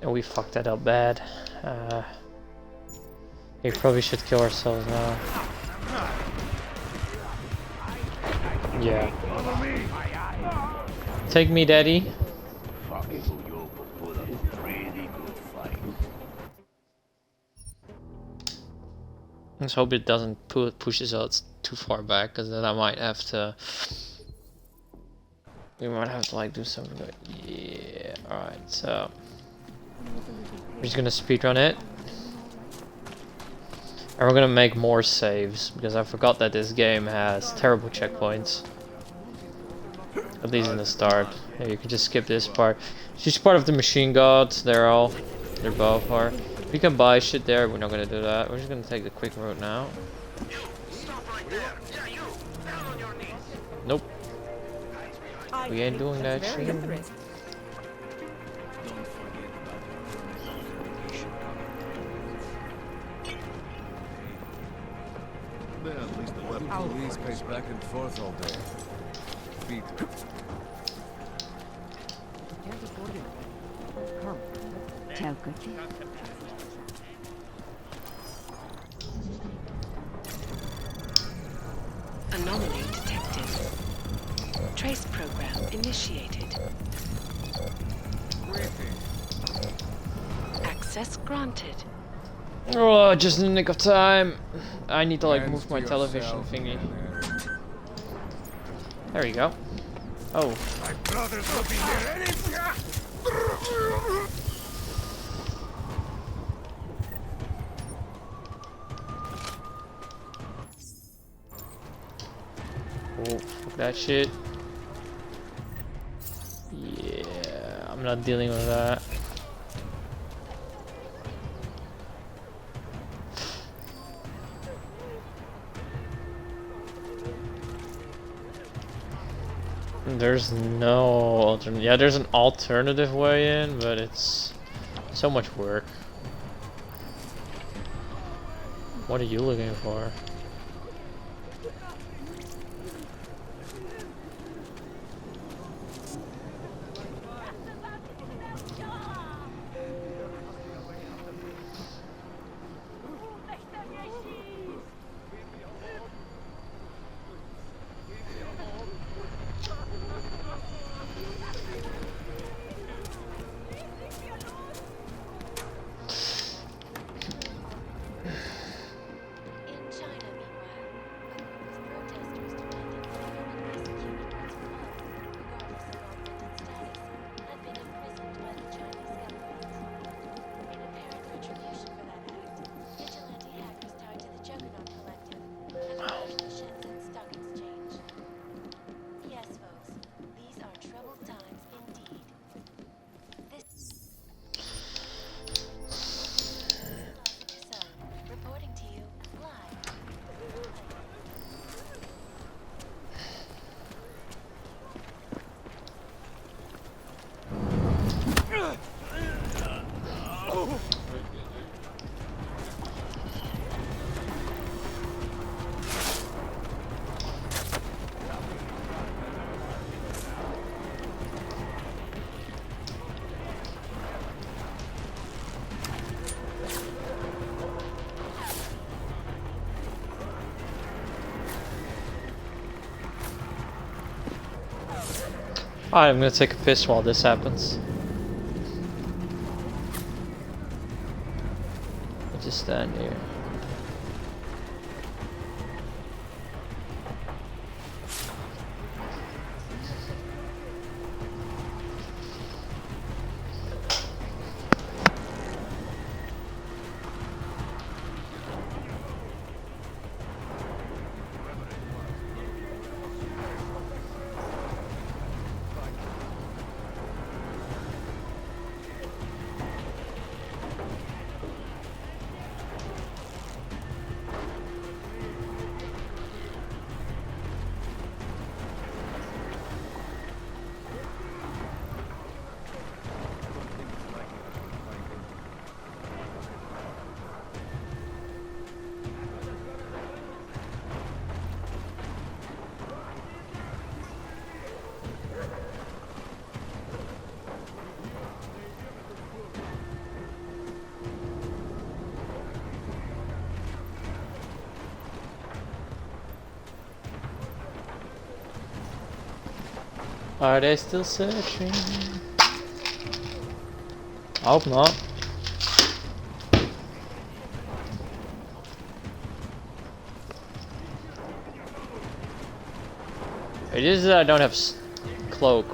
And we fucked that up bad. We probably should kill ourselves now. Yeah. Take me, daddy. Let's hope it doesn't push us out too far back, because then I might have to... We might have to like do something like... Yeah, alright, so... We're just gonna speedrun it. And we're gonna make more saves, because I forgot that this game has terrible checkpoints. At least in the start. Yeah, you can just skip this part. She's part of the machine gods, they're both are. We can buy shit there, we're not gonna do that. We're just gonna take the quick route now. Nope. We ain't doing that shit. At least the level police pace back and forth all day. Beat. Can't afford it. Come. Tell Gucci. Anomaly detected. Trace program initiated. access granted. Oh, just in the nick of time. I need to like move my television thingy. There you go. Oh. My brothers will be here any... Oh, fuck that shit. Yeah, I'm not dealing with that. There's no alternate. Yeah, there's an alternative way in, but it's so much work. What are you looking for? Alright, I'm gonna take a piss while this happens. I'll just stand here. Are they still searching? I hope not. It is that I don't have cloak.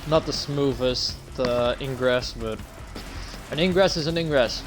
Not the smoothest ingress, but an ingress is an ingress.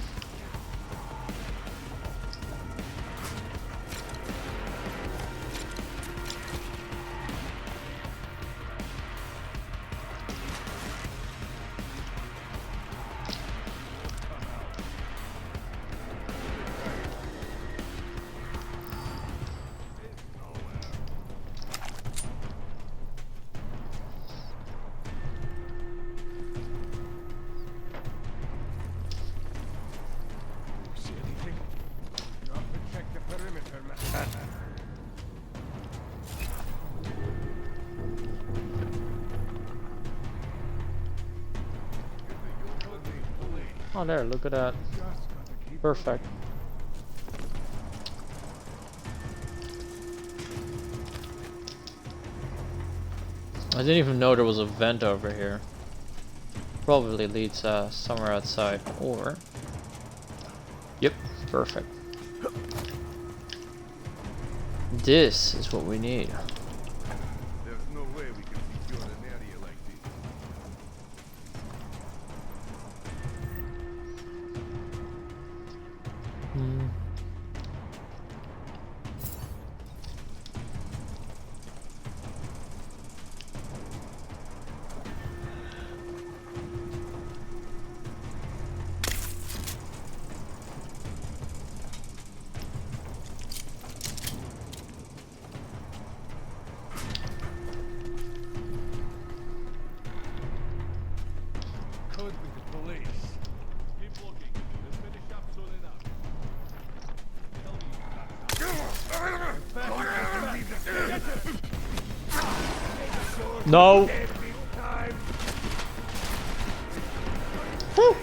Oh, there, look at that. Perfect. I didn't even know there was a vent over here. Probably leads somewhere outside. Or... Yep, perfect. This is what we need. There's no way we can secure an area like this. Could be the police. Keep looking. Let's finish up soon enough. No! Woo.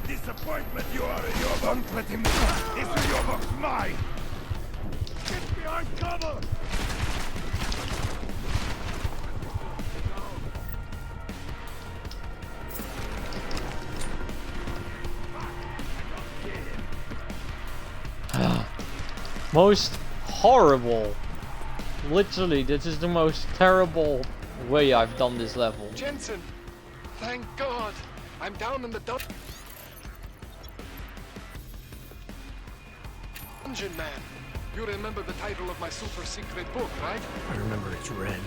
Disappointment you are in your box. Don't let him go. Is your box mine? Get behind cover! Most horrible. Literally, this is the most terrible way I've done this level. Jensen, thank God. I'm down in the Dungeon Man. You remember the title of my super secret book, right? I remember it's red.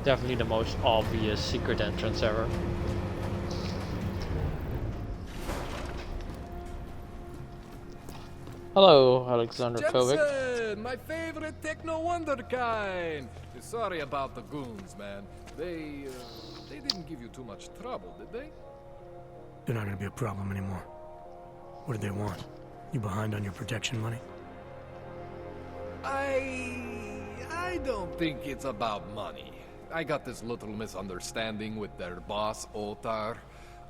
Definitely the most obvious secret entrance ever. Hello, Alexander Kovic. Jensen, my favorite techno wonderkind. Sorry about the goons, man. They didn't give you too much trouble, did they? They're not gonna be a problem anymore. What do they want? You behind on your protection money? I don't think it's about money. I got this little misunderstanding with their boss, Otar.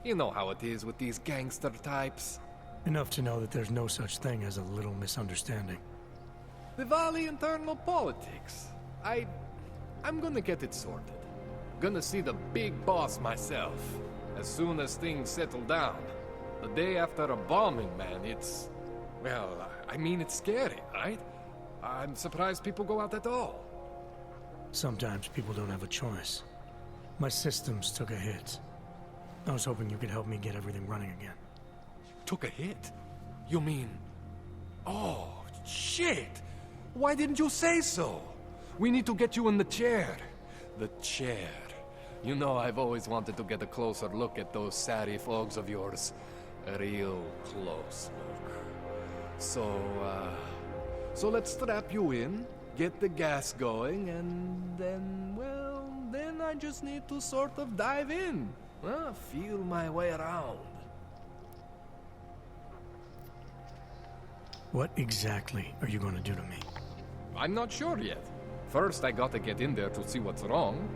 You know how it is with these gangster types. Enough to know that there's no such thing as a little misunderstanding. The Valley internal politics. I'm gonna get it sorted. Gonna see the big boss myself. As soon as things settle down. The day after a bombing, man, it's... Well, I mean, it's scary, right? I'm surprised people go out at all. Sometimes people don't have a choice. My systems took a hit. I was hoping you could help me get everything running again. Took a hit? You mean... Oh, shit! Why didn't you say so? We need to get you in the chair. The chair. You know, I've always wanted to get a closer look at those satty fogs of yours. A real close look. So let's strap you in, get the gas going, and then, well, then I just need to sort of dive in. Feel my way around. What exactly are you going to do to me? I'm not sure yet. First, I gotta get in there to see what's wrong.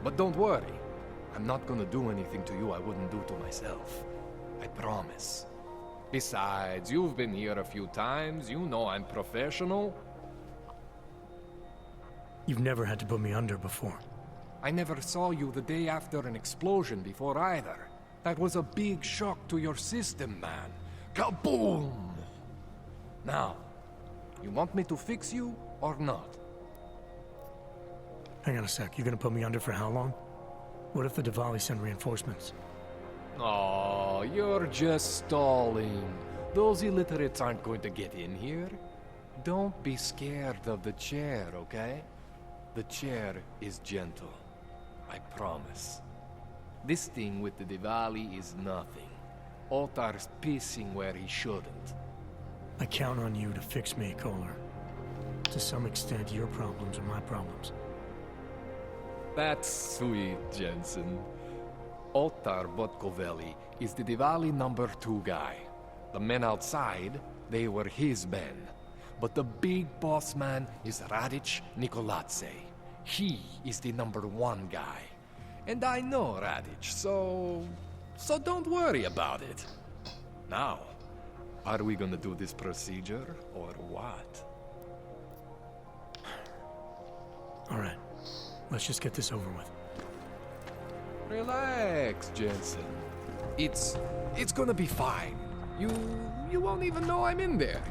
But don't worry. I'm not gonna do anything to you I wouldn't do to myself. I promise. Besides, you've been here a few times. You know I'm professional. You've never had to put me under before. I never saw you the day after an explosion before either. That was a big shock to your system, man. Kaboom! Now, you want me to fix you or not? Hang on a sec. You're gonna put me under for how long? What if the Diwali send reinforcements? Oh, you're just stalling. Those illiterates aren't going to get in here. Don't be scared of the chair, okay? The chair is gentle. I promise. This thing with the Diwali is nothing. Otar's pissing where he shouldn't. I count on you to fix me, Kohler. To some extent, your problems are my problems. That's sweet, Jensen. Otar Botkovelli is the Diwali #2 guy. The men outside, they were his men. But the big boss man is Radic Nikoladze. He is the #1 guy. And I know Radic, so don't worry about it. Now, are we gonna do this procedure, or what? All right. Let's just get this over with. Relax, Jensen. It's gonna be fine. You won't even know I'm in there.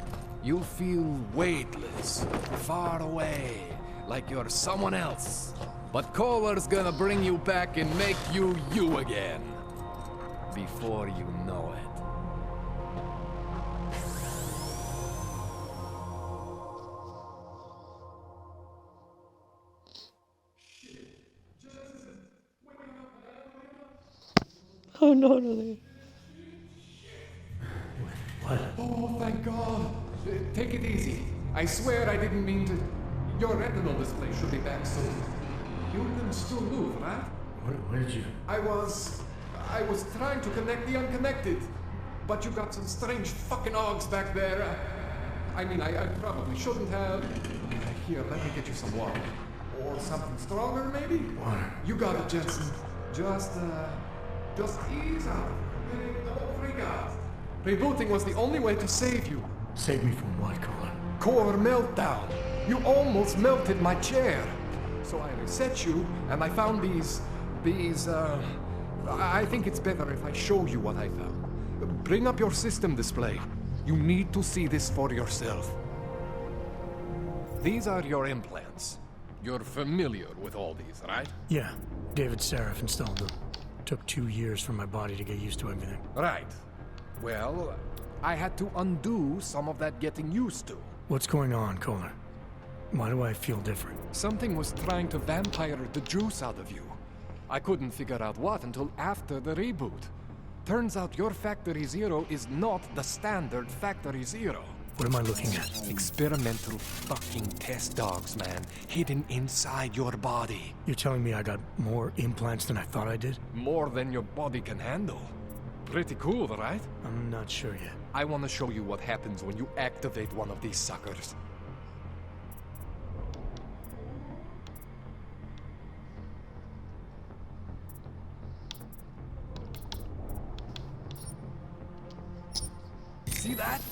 You'll feel weightless, far away, like you're someone else. But Kohler's gonna bring you back and make you you again. Before you know it. Oh no, no. What? Oh, thank God. Take it easy. I swear I didn't mean to. Your retinal display should be back soon. You can still move, right? Where did you? I was trying to connect the unconnected, but you got some strange fucking ogs back there. I mean, I probably shouldn't have. Here, let me get you some water. Or something stronger, maybe? Water. You got it, Jensen. Just ease out. Don't freak out. Rebooting was the only way to save you. Save me from what, Kohler? Core meltdown. You almost melted my chair. So I reset you, and I found these, I think it's better if I show you what I found. Bring up your system display. You need to see this for yourself. These are your implants. You're familiar with all these, right? Yeah. David Seraph installed them. Took 2 years for my body to get used to everything. Right. Well, I had to undo some of that getting used to. What's going on, Kohler? Why do I feel different? Something was trying to vampire the juice out of you. I couldn't figure out what until after the reboot. Turns out your Factory Zero is not the standard Factory Zero. What am I looking at? Experimental fucking test dogs, man. Hidden inside your body. You're telling me I got more implants than I thought I did? More than your body can handle. Pretty cool, right? I'm not sure yet. I want to show you what happens when you activate one of these suckers. See that?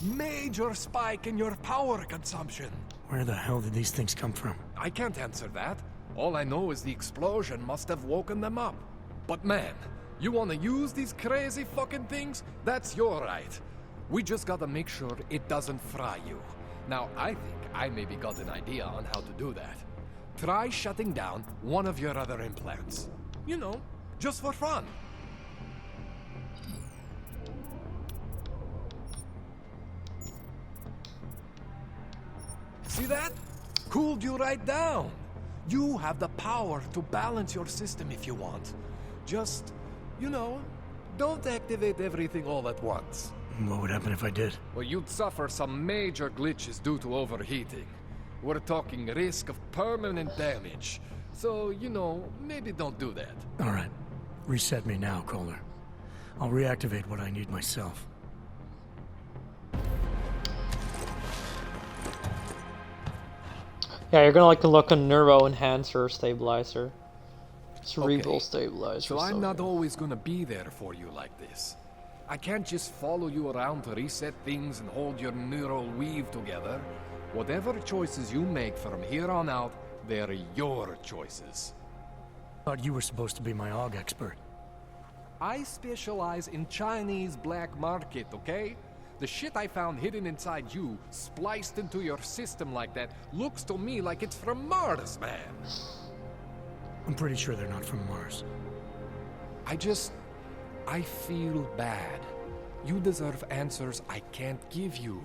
Major spike in your power consumption. Where the hell did these things come from? I can't answer that. All I know is the explosion must have woken them up. But man, you want to use these crazy fucking things? That's your right. We just gotta make sure it doesn't fry you. Now, I think I maybe got an idea on how to do that. Try shutting down one of your other implants. You know, just for fun. See that? Cooled you right down. You have the power to balance your system if you want. Just, you know, don't activate everything all at once. What would happen if I did? Well, you'd suffer some major glitches due to overheating. We're talking risk of permanent damage. So, you know, maybe don't do that. All right. Reset me now, Kohler. I'll reactivate what I need myself. Yeah, you're gonna like to look on neuro enhancer stabilizer. Cerebral stabilizer. So I'm not always gonna be there for you like this. I can't just follow you around to reset things and hold your neural weave together. Whatever choices you make from here on out, they're your choices. Thought you were supposed to be my AUG expert. I specialize in Chinese black market, okay? The shit I found hidden inside you, spliced into your system like that, looks to me like it's from Mars, man. I'm pretty sure they're not from Mars. I feel bad. You deserve answers I can't give you.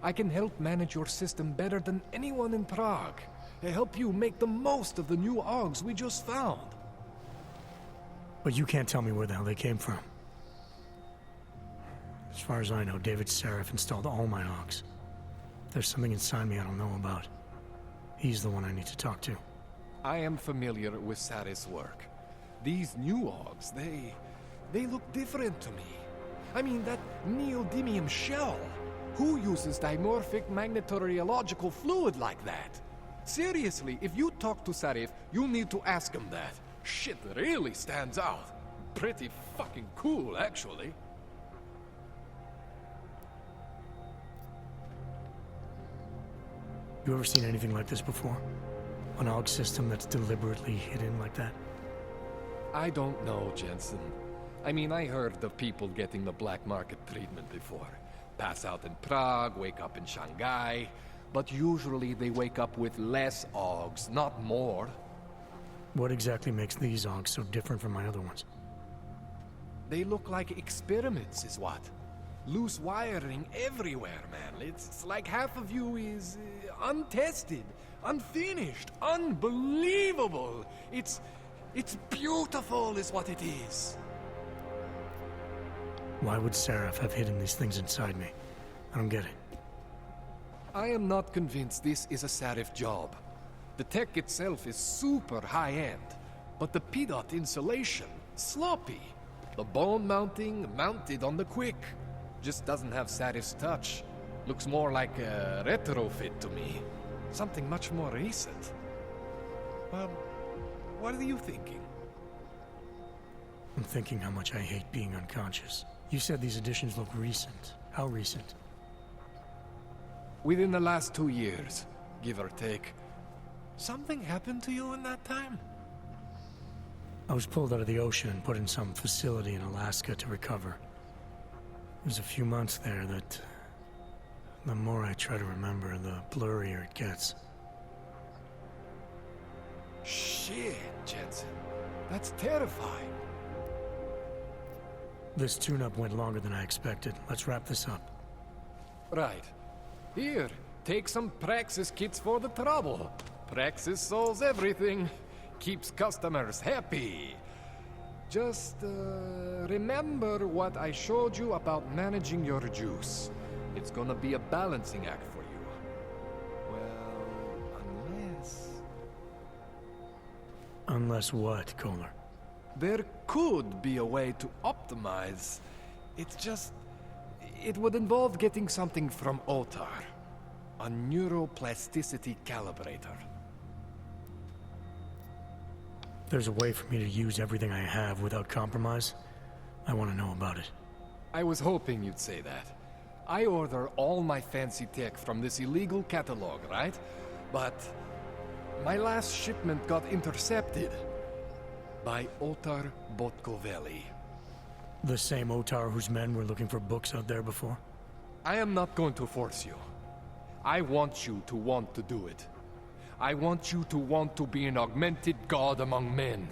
I can help manage your system better than anyone in Prague. Help you make the most of the new AUGs we just found. But you can't tell me where the hell they came from. As far as I know, David Sarif installed all my AUGs. There's something inside me I don't know about. He's the one I need to talk to. I am familiar with Sarif's work. These new AUGs, they look different to me. I mean, that neodymium shell. Who uses dimorphic magnetorheological fluid like that? Seriously, if you talk to Sarif, you need to ask him that. Shit really stands out. Pretty fucking cool, actually. You ever seen anything like this before? An AUG system that's deliberately hidden like that? I don't know, Jensen. I mean, I heard of people getting the black market treatment before. Pass out in Prague, wake up in Shanghai. But usually they wake up with less AUGs, not more. What exactly makes these AUGs so different from my other ones? They look like experiments, is what. Loose wiring everywhere, man. It's like half of you is untested, unfinished, unbelievable. It's beautiful is what it is. Why would Sarif have hidden these things inside me? I don't get it. I am not convinced this is a Sarif job. The tech itself is super high-end, but the PDOT insulation, sloppy. The bone mounting, mounted on the quick. Just doesn't have Sarif's touch. Looks more like a retrofit to me. Something much more recent. What are you thinking? I'm thinking how much I hate being unconscious. You said these additions look recent. How recent? Within the last 2 years, give or take. Something happened to you in that time? I was pulled out of the ocean and put in some facility in Alaska to recover. It was a few months there that... the more I try to remember, the blurrier it gets. Shit, Jensen. That's terrifying. This tune-up went longer than I expected. Let's wrap this up. Right. Here, take some Praxis kits for the trouble. Praxis solves everything. Keeps customers happy. Just, remember what I showed you about managing your juice. It's gonna be a balancing act for you. Well, unless... Unless what, Kohler? There could be a way to optimize. It's just... it would involve getting something from Otar. A neuroplasticity calibrator. There's a way for me to use everything I have without compromise. I want to know about it. I was hoping you'd say that. I order all my fancy tech from this illegal catalog, right? But my last shipment got intercepted by Otar Botkoveli. The same Otar whose men were looking for books out there before? I am not going to force you. I want you to want to do it. I want you to want to be an augmented god among men.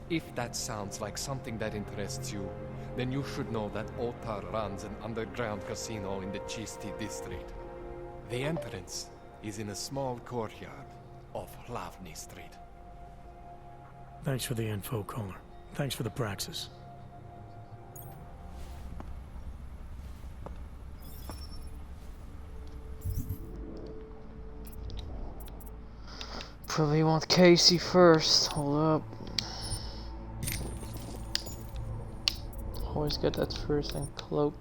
If that sounds like something that interests you, then you should know that Otar runs an underground casino in the Chisti district. The entrance is in a small courtyard off Hlavny Street. Thanks for the info, Kohler. Thanks for the praxis. Probably want Casey first. Hold up. Always get that first and cloak.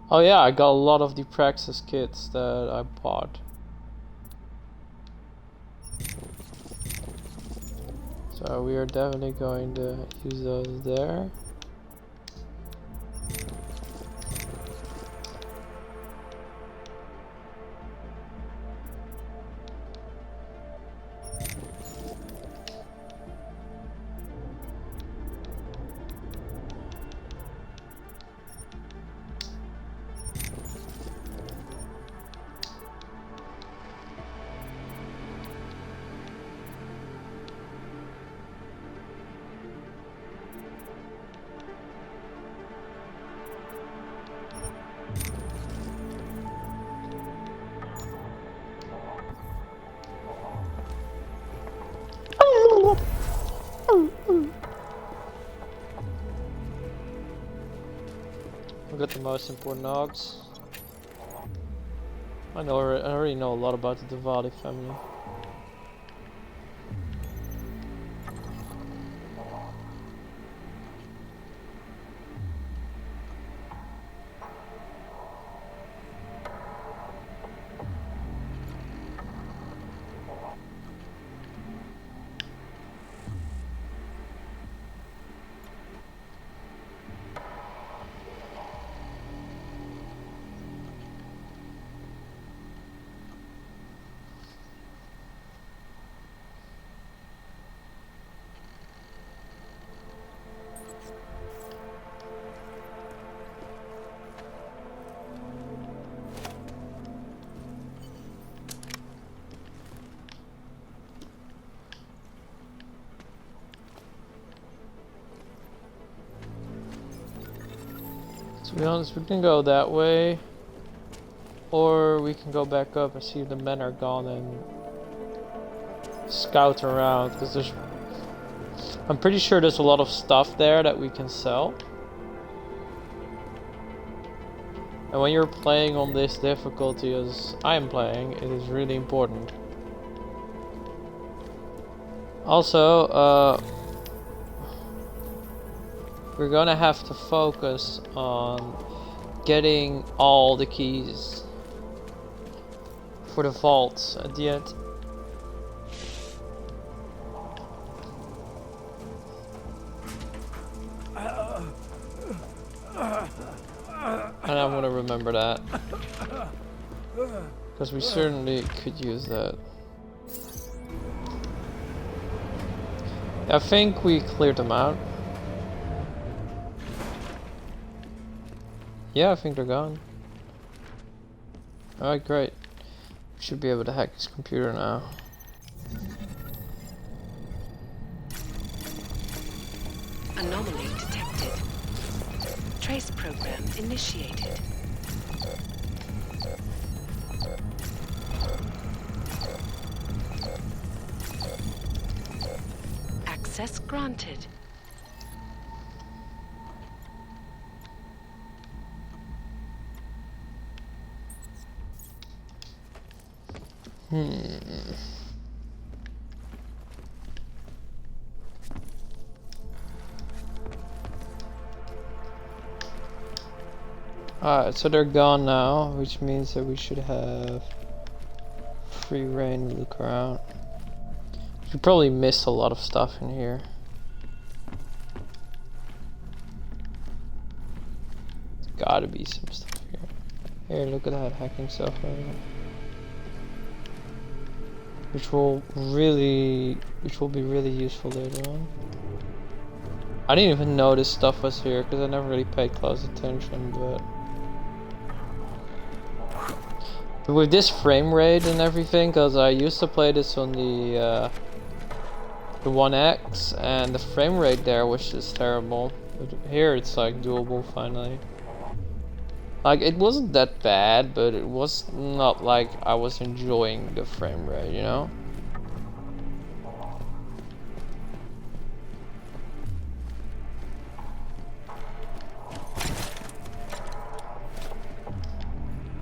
Oh yeah, I got a lot of the praxis kits that I bought. So we are definitely going to use those there. We got the most important dogs. I already know a lot about the Diwali family. To be honest, we can go that way, or we can go back up and see if the men are gone and scout around, because I'm pretty sure there's a lot of stuff there that we can sell. And when you're playing on this difficulty as I am playing, it is really important. Also, we're gonna have to focus on getting all the keys for the vaults at the end. And I'm gonna remember that, because we certainly could use that. I think we cleared them out. Yeah, I think they're gone. Alright, great. We should be able to hack his computer now. Anomaly detected. Trace program initiated. Access granted. Alright, so they're gone now, which means that we should have free reign to look around. We probably missed a lot of stuff in here. Gotta be some stuff here. Here, look at that hacking software. Which will be really useful later on. I didn't even know this stuff was here because I never really paid close attention, but with this frame rate and everything, because I used to play this on the 1X and the frame rate there was just terrible. But here it's like doable finally. Like, it wasn't that bad, but it was not like I was enjoying the frame rate, you know?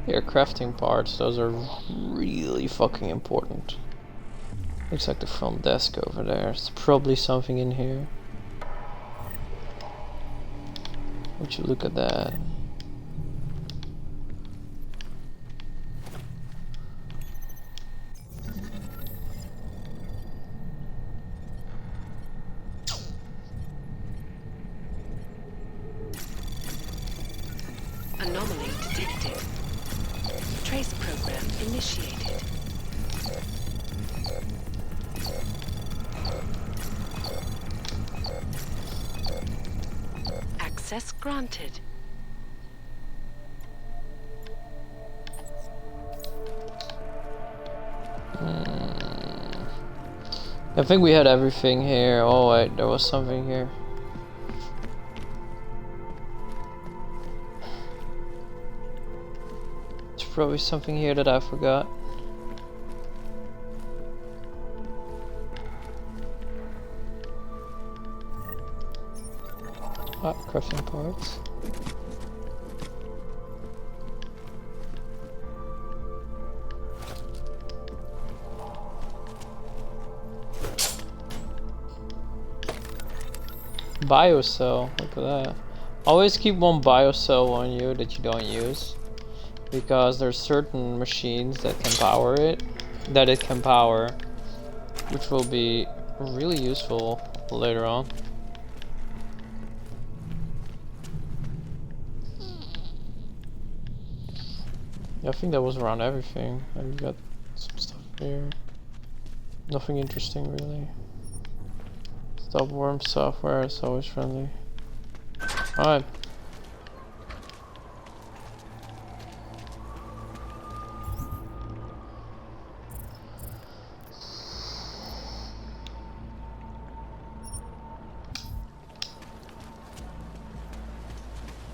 Here, crafting parts, those are really fucking important. Looks like the front desk over there. There's probably something in here. Would you look at that? Anomaly detected. Trace program initiated. Access granted. I think we had everything here. Oh wait, there was something here. There's probably something here that I forgot. Ah, crafting parts. Biocell, look at that. Always keep one biocell on you that you don't use, because there's certain machines that can power it, which will be really useful later on. Yeah, I think that was around everything. And we got some stuff here. Nothing interesting really. Stop worm software is always friendly. Alright.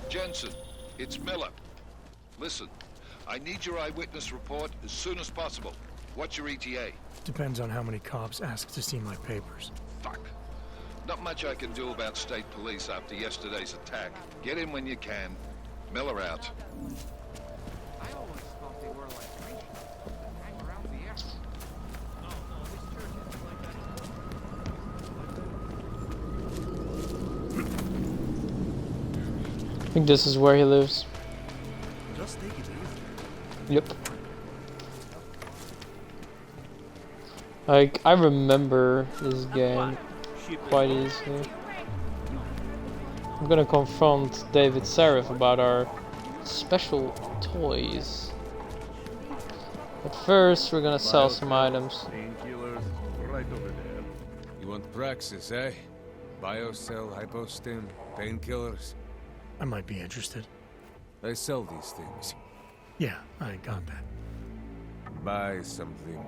Jensen, it's Miller. Listen, I need your eyewitness report as soon as possible. What's your ETA? Depends on how many cops ask to see my papers. Fuck. Not much I can do about state police after yesterday's attack. Get in when you can. Miller out. I always thought they were like creatures that hang around the airport. No, this church isn't like that. I think this is where he lives. Just take it easy. Yep. Like, I remember this game quite easily. I'm gonna confront David Serif about our special toys. But first, we're gonna sell some items. Painkillers, right over there. You want Praxis, eh? Biocell, hypostim, painkillers. I might be interested. I sell these things. Yeah, I got that. Buy something.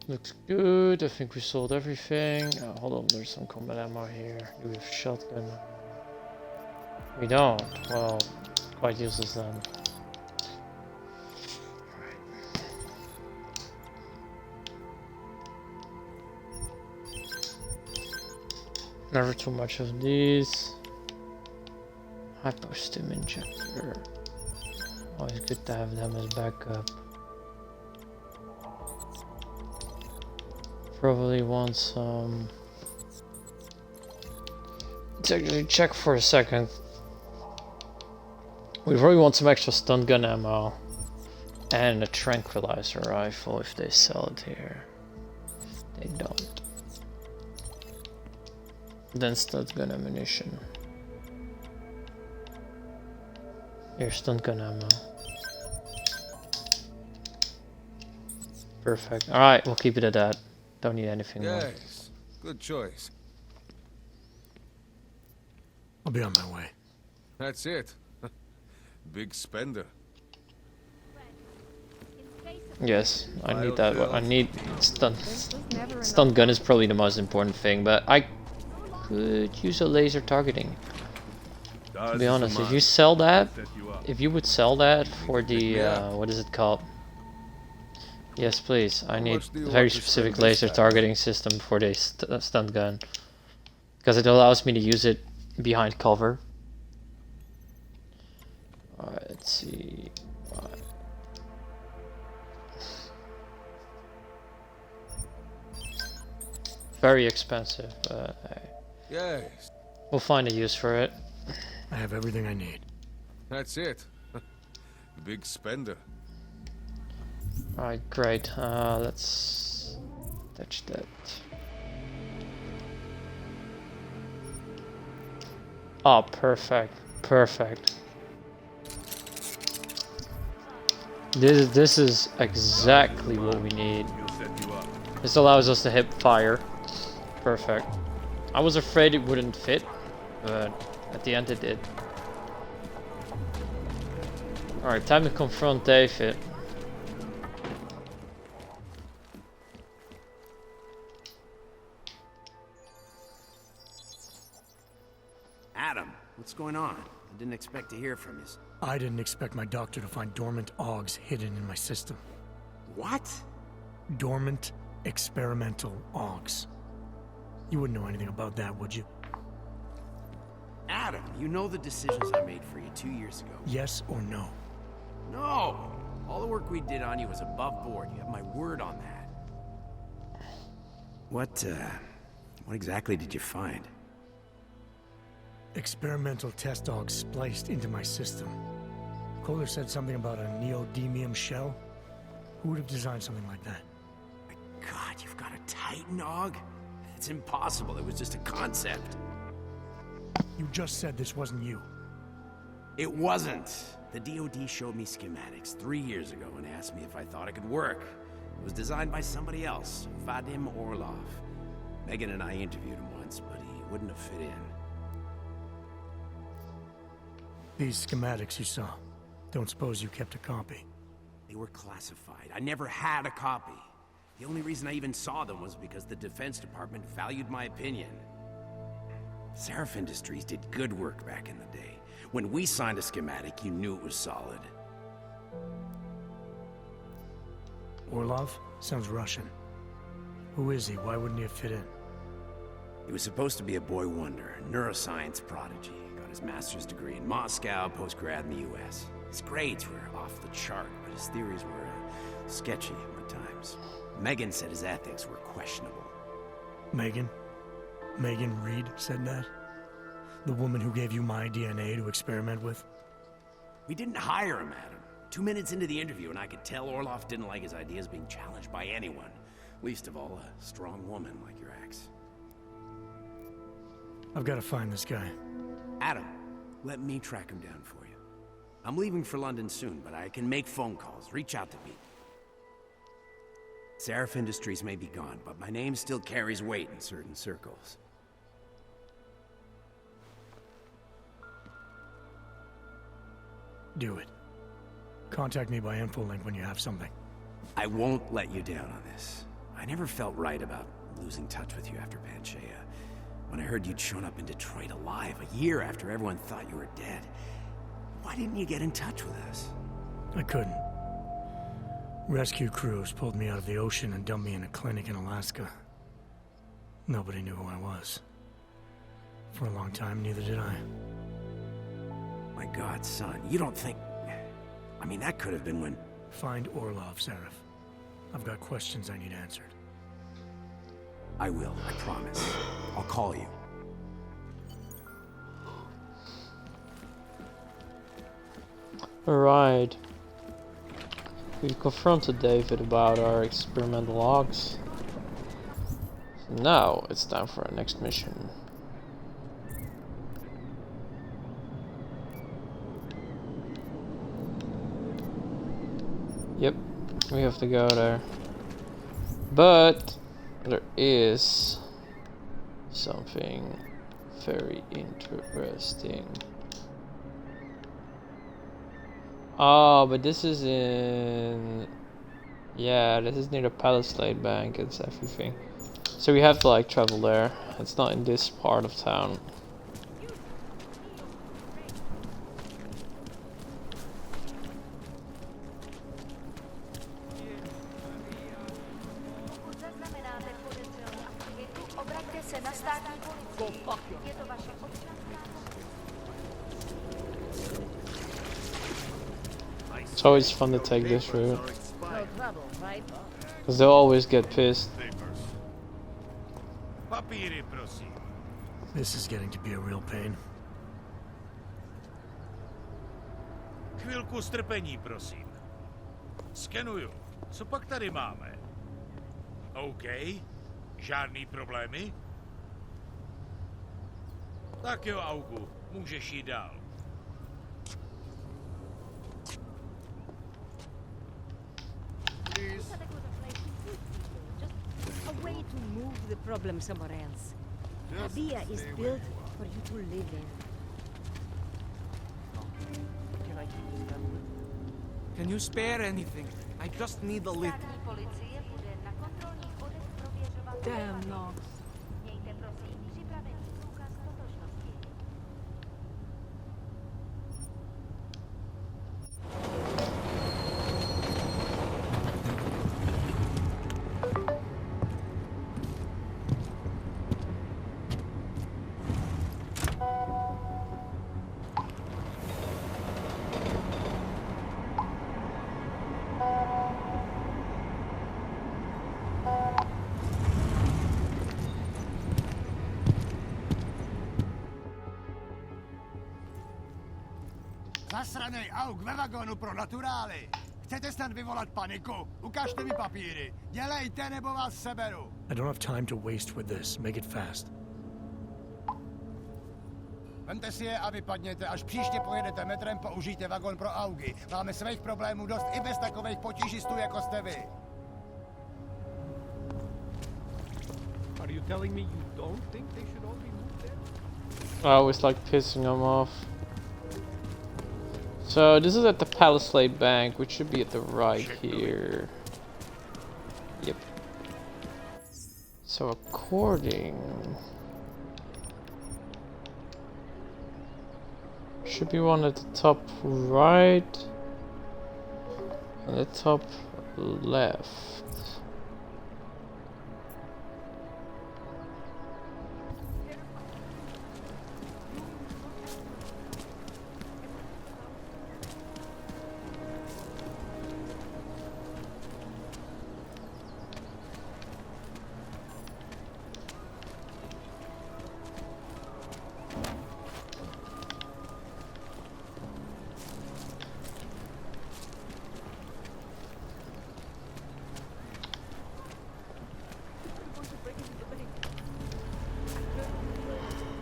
Looks good. I think we sold everything. Oh, hold on, there's some combat ammo here. Do we have shotgun? We don't. Well, quite useless then. Never too much of these. Hypostim injector. Always good to have them as backup. Probably want some check for a second. We really want some extra stun gun ammo and a tranquilizer rifle if they sell it here. They don't. Then stun gun ammunition. Here's stun gun ammo. Perfect. Alright, we'll keep it at that. Don't need anything more. Yes, good choice. I'll be on my way. That's it. Big spender. Yes, I need that. I need stun gun is probably the most important thing, but I could use a laser targeting. To be honest, if you sell that, if you would sell that for the what is it called? Yes, please. I need a very specific laser targeting system for the stun gun, because it allows me to use it behind cover. Alright, let's see. Very expensive, but yes. We'll find a use for it. I have everything I need. That's it. Big spender. Alright, great. Let's touch that. Oh, perfect. Perfect. This is exactly what we need. This allows us to hip fire. Perfect. I was afraid it wouldn't fit, but at the end it did. Alright, time to confront David. Adam, what's going on? I didn't expect to hear from you. I didn't expect my doctor to find dormant augs hidden in my system. What? Dormant experimental augs. You wouldn't know anything about that, would you? Adam, you know the decisions I made for you 2 years ago. Yes or no? No! All the work we did on you was above board. You have my word on that. What exactly did you find? Experimental test augs spliced into my system. Kohler said something about a neodymium shell. Who would have designed something like that? My God, you've got a Titan aug? It's impossible. It was just a concept. You just said this wasn't you. It wasn't. The DOD showed me schematics 3 years ago and asked me if I thought it could work. It was designed by somebody else, Vadim Orlov. Megan and I interviewed him once, but he wouldn't have fit in. These schematics you saw, don't suppose you kept a copy? They were classified. I never had a copy. The only reason I even saw them was because the Defense Department valued my opinion. Seraph Industries did good work back in the day. When we signed a schematic, you knew it was solid. Orlov? Sounds Russian. Who is he? Why wouldn't he have fit in? He was supposed to be a boy wonder, a neuroscience prodigy. Got his master's degree in Moscow, post-grad in the US. His grades were off the chart, but his theories were sketchy at times. Megan said his ethics were questionable. Megan? Megan Reed said that? The woman who gave you my DNA to experiment with? We didn't hire him, Adam. 2 minutes into the interview, and I could tell Orlov didn't like his ideas being challenged by anyone. Least of all, a strong woman like your ex. I've got to find this guy. Adam, let me track him down for you. I'm leaving for London soon, but I can make phone calls, reach out to people. Seraph Industries may be gone, but my name still carries weight in certain circles. Do it. Contact me by infolink when you have something. I won't let you down on this. I never felt right about losing touch with you after Panchaea. When I heard you'd shown up in Detroit alive a year after everyone thought you were dead, why didn't you get in touch with us? I couldn't. Rescue crews pulled me out of the ocean and dumped me in a clinic in Alaska. Nobody knew who I was. For a long time, neither did I. My God, son, you don't think... I mean, that could have been when... Find Orlov, Seraph. I've got questions I need answered. I will, I promise. I'll call you. Alright. We confronted David about our experimental logs. So now it's time for our next mission. Yep, we have to go there. But there is something very interesting. Oh, but this is in... Yeah, this is near the Palisade Bank, it's everything. So we have to like travel there. It's not in this part of town. It's always fun to take this route. Because they'll always get pissed. This is getting to be a real pain. Chvilku strpení, prosím. Skenuju. Co pak tady máme? OK. Žádný problémy? Tak jo, Augu. Můžeš jít dál. A way to move the problem somewhere else. Abia is built for you to live in. Can you spare anything? I just need a little. Damn Knox. Zasranej auk ve vagónu pro naturály. Chcete snad vyvolat paniku? Ukažte mi papíry. Dělejte, nebo vás seberu. I don't have time to waste with this. Make it fast. Vemte si je a vypadněte. Až příště pojedete metrem, použijte vagón pro augy. Máme svých problémů dost i bez takových potížistů, jako jste vy. Are you telling me you don't think they should all be moved there? I always like pissing them off. So this is at the Palisade Bank, which should be at the right here. Yep. So according... Should be one at the top right and the top left.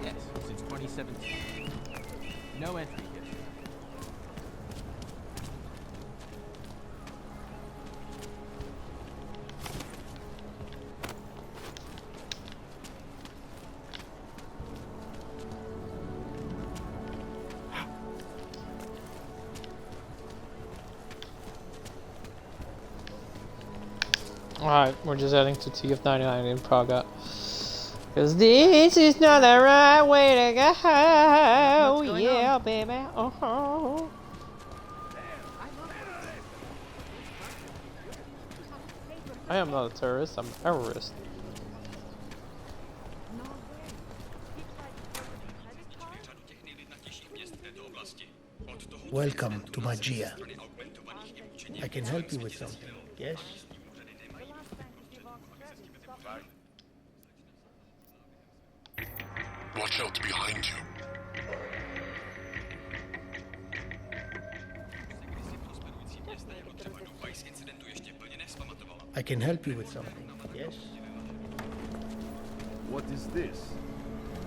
Yes, since 2017. No entry history. Alright, we're just heading to TF99 in Praga. Cause this is not the right way to go. Yeah, baby. Oh. I am not a terrorist, I'm a terrorist. Welcome to Magia. I can help you with something, yes? Watch out behind you. can help you with something, yes? What is this?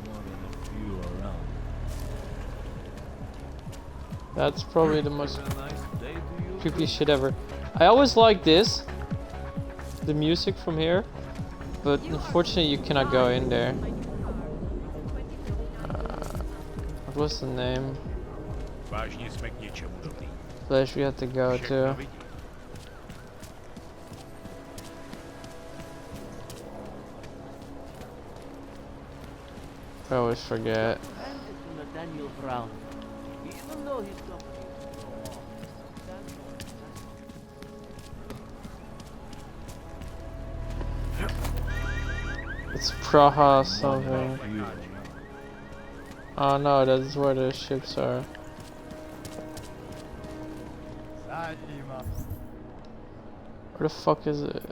More than a few around. That's probably the most creepy shit ever. I always like this, the music from here, but unfortunately you cannot go in there. What was the name? Place we have to go to. I always forget. Nathaniel Brown. Even though he's company. It's Praha something. Oh no, that's where the ships are. Where the fuck is it?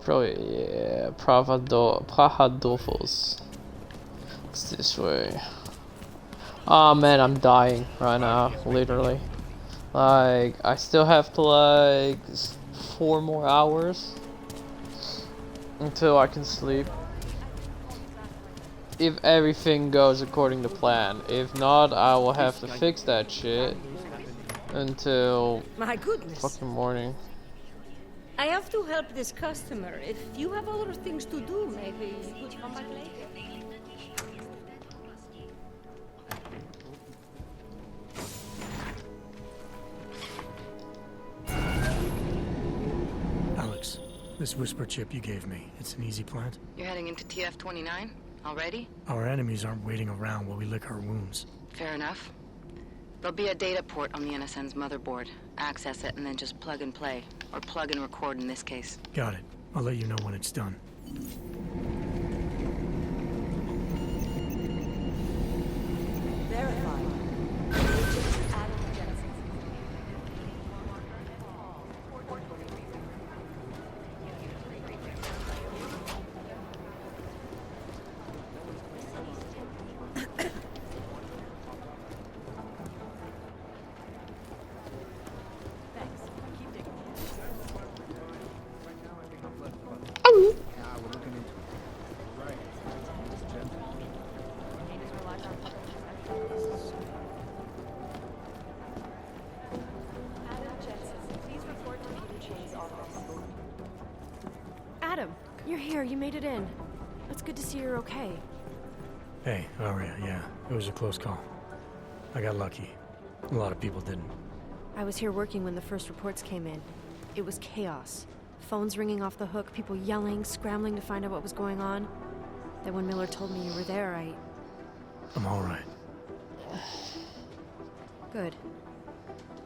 Probably, yeah, Praha-Dovos. It's this way. Oh man, I'm dying right now, literally. Like, I still have to like 4 more hours until I can sleep. If everything goes according to plan. If not, I will have to fix that shit until My goodness. fucking morning. I have to help this customer. If you have other things to do, maybe you could come back later. Alex, this whisper chip you gave me, it's an easy plant? You're heading into TF-29 already? Our enemies aren't waiting around while we lick our wounds. Fair enough. There'll be a data port on the NSN's motherboard. Access it and then just plug and play. Or plug and record in this case. Got it. I'll let you know when it's done. Verified. Adam, you're here. You made it in. It's good to see you're okay. Hey, Aria, yeah, it was a close call. I got lucky. A lot of people didn't. I was here working when the first reports came in. It was chaos. Phones ringing off the hook, people yelling, scrambling to find out what was going on. Then when Miller told me you were there, I'm alright. Good.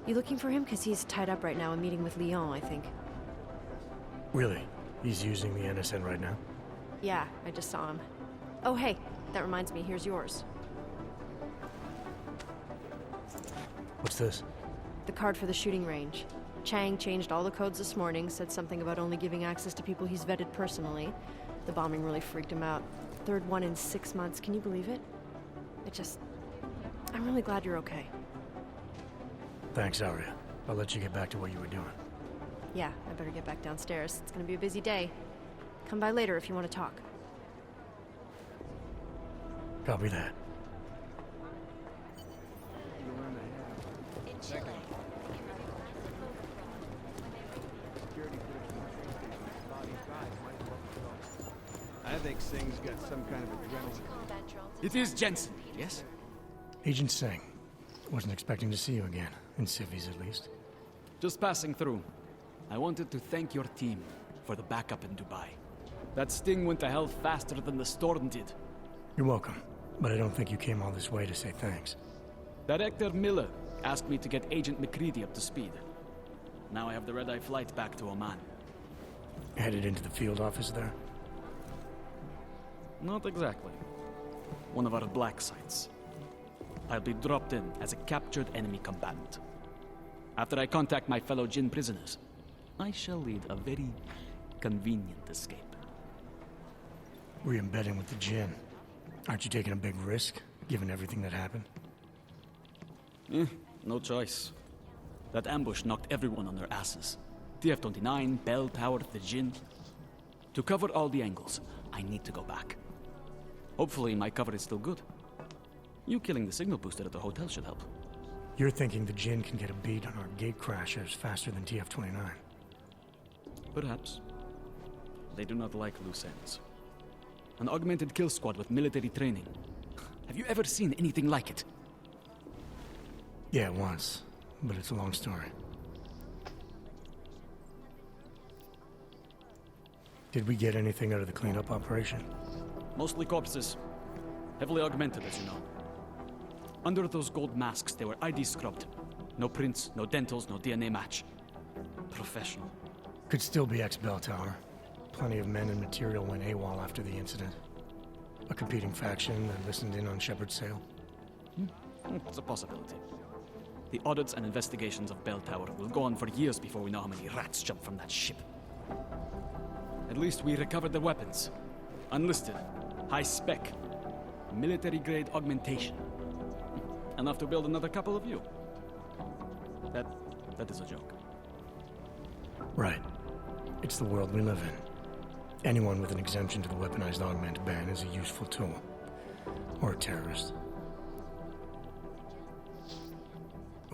You looking for him? Because he's tied up right now, a meeting with Lyon, I think. Really? He's using the NSN right now? Yeah, I just saw him. Oh, hey, that reminds me, here's yours. What's this? The card for the shooting range. Chang changed all the codes this morning, said something about only giving access to people he's vetted personally. The bombing really freaked him out. Third one in 6 months, can you believe it? I'm really glad you're okay. Thanks, Aria. I'll let you get back to what you were doing. Yeah, I better get back downstairs. It's gonna be a busy day. Come by later if you want to talk. Copy that. I think Singh's got some kind of adrenaline. It is Jensen, yes? Agent Singh. Wasn't expecting to see you again. In civvies, at least. Just passing through. I wanted to thank your team for the backup in Dubai. That sting went to hell faster than the storm did. You're welcome. But I don't think you came all this way to say thanks. Director Miller asked me to get Agent McCready up to speed. Now I have the red-eye flight back to Oman. Headed into the field office there? Not exactly. One of our black sites. I'll be dropped in as a captured enemy combatant. After I contact my fellow Jinn prisoners, I shall lead a very convenient escape. Re-embedding with the Jinn. Aren't you taking a big risk, given everything that happened? No choice. That ambush knocked everyone on their asses. TF-29, Bell Tower, the Jinn. To cover all the angles, I need to go back. Hopefully my cover is still good. You killing the signal booster at the hotel should help. You're thinking the Jinn can get a beat on our gate crashers faster than TF-29? Perhaps. They do not like loose ends. An augmented kill squad with military training. Have you ever seen anything like it? Yeah, once. But it's a long story. Did we get anything out of the cleanup operation? Mostly corpses. Heavily augmented, as you know. Under those gold masks, they were ID scrubbed. No prints, no dentals, no DNA match. Professional. Could still be ex-Bell Tower. Plenty of men and material went AWOL after the incident. A competing faction that listened in on Shepard's sale. It's a possibility. The audits and investigations of Bell Tower will go on for years before we know how many rats jumped from that ship. At least we recovered their weapons. Unlisted, high spec, military-grade augmentation. Enough to build another couple of you. That is a joke. Right. It's the world we live in. Anyone with an exemption to the weaponized augment ban is a useful tool. Or a terrorist.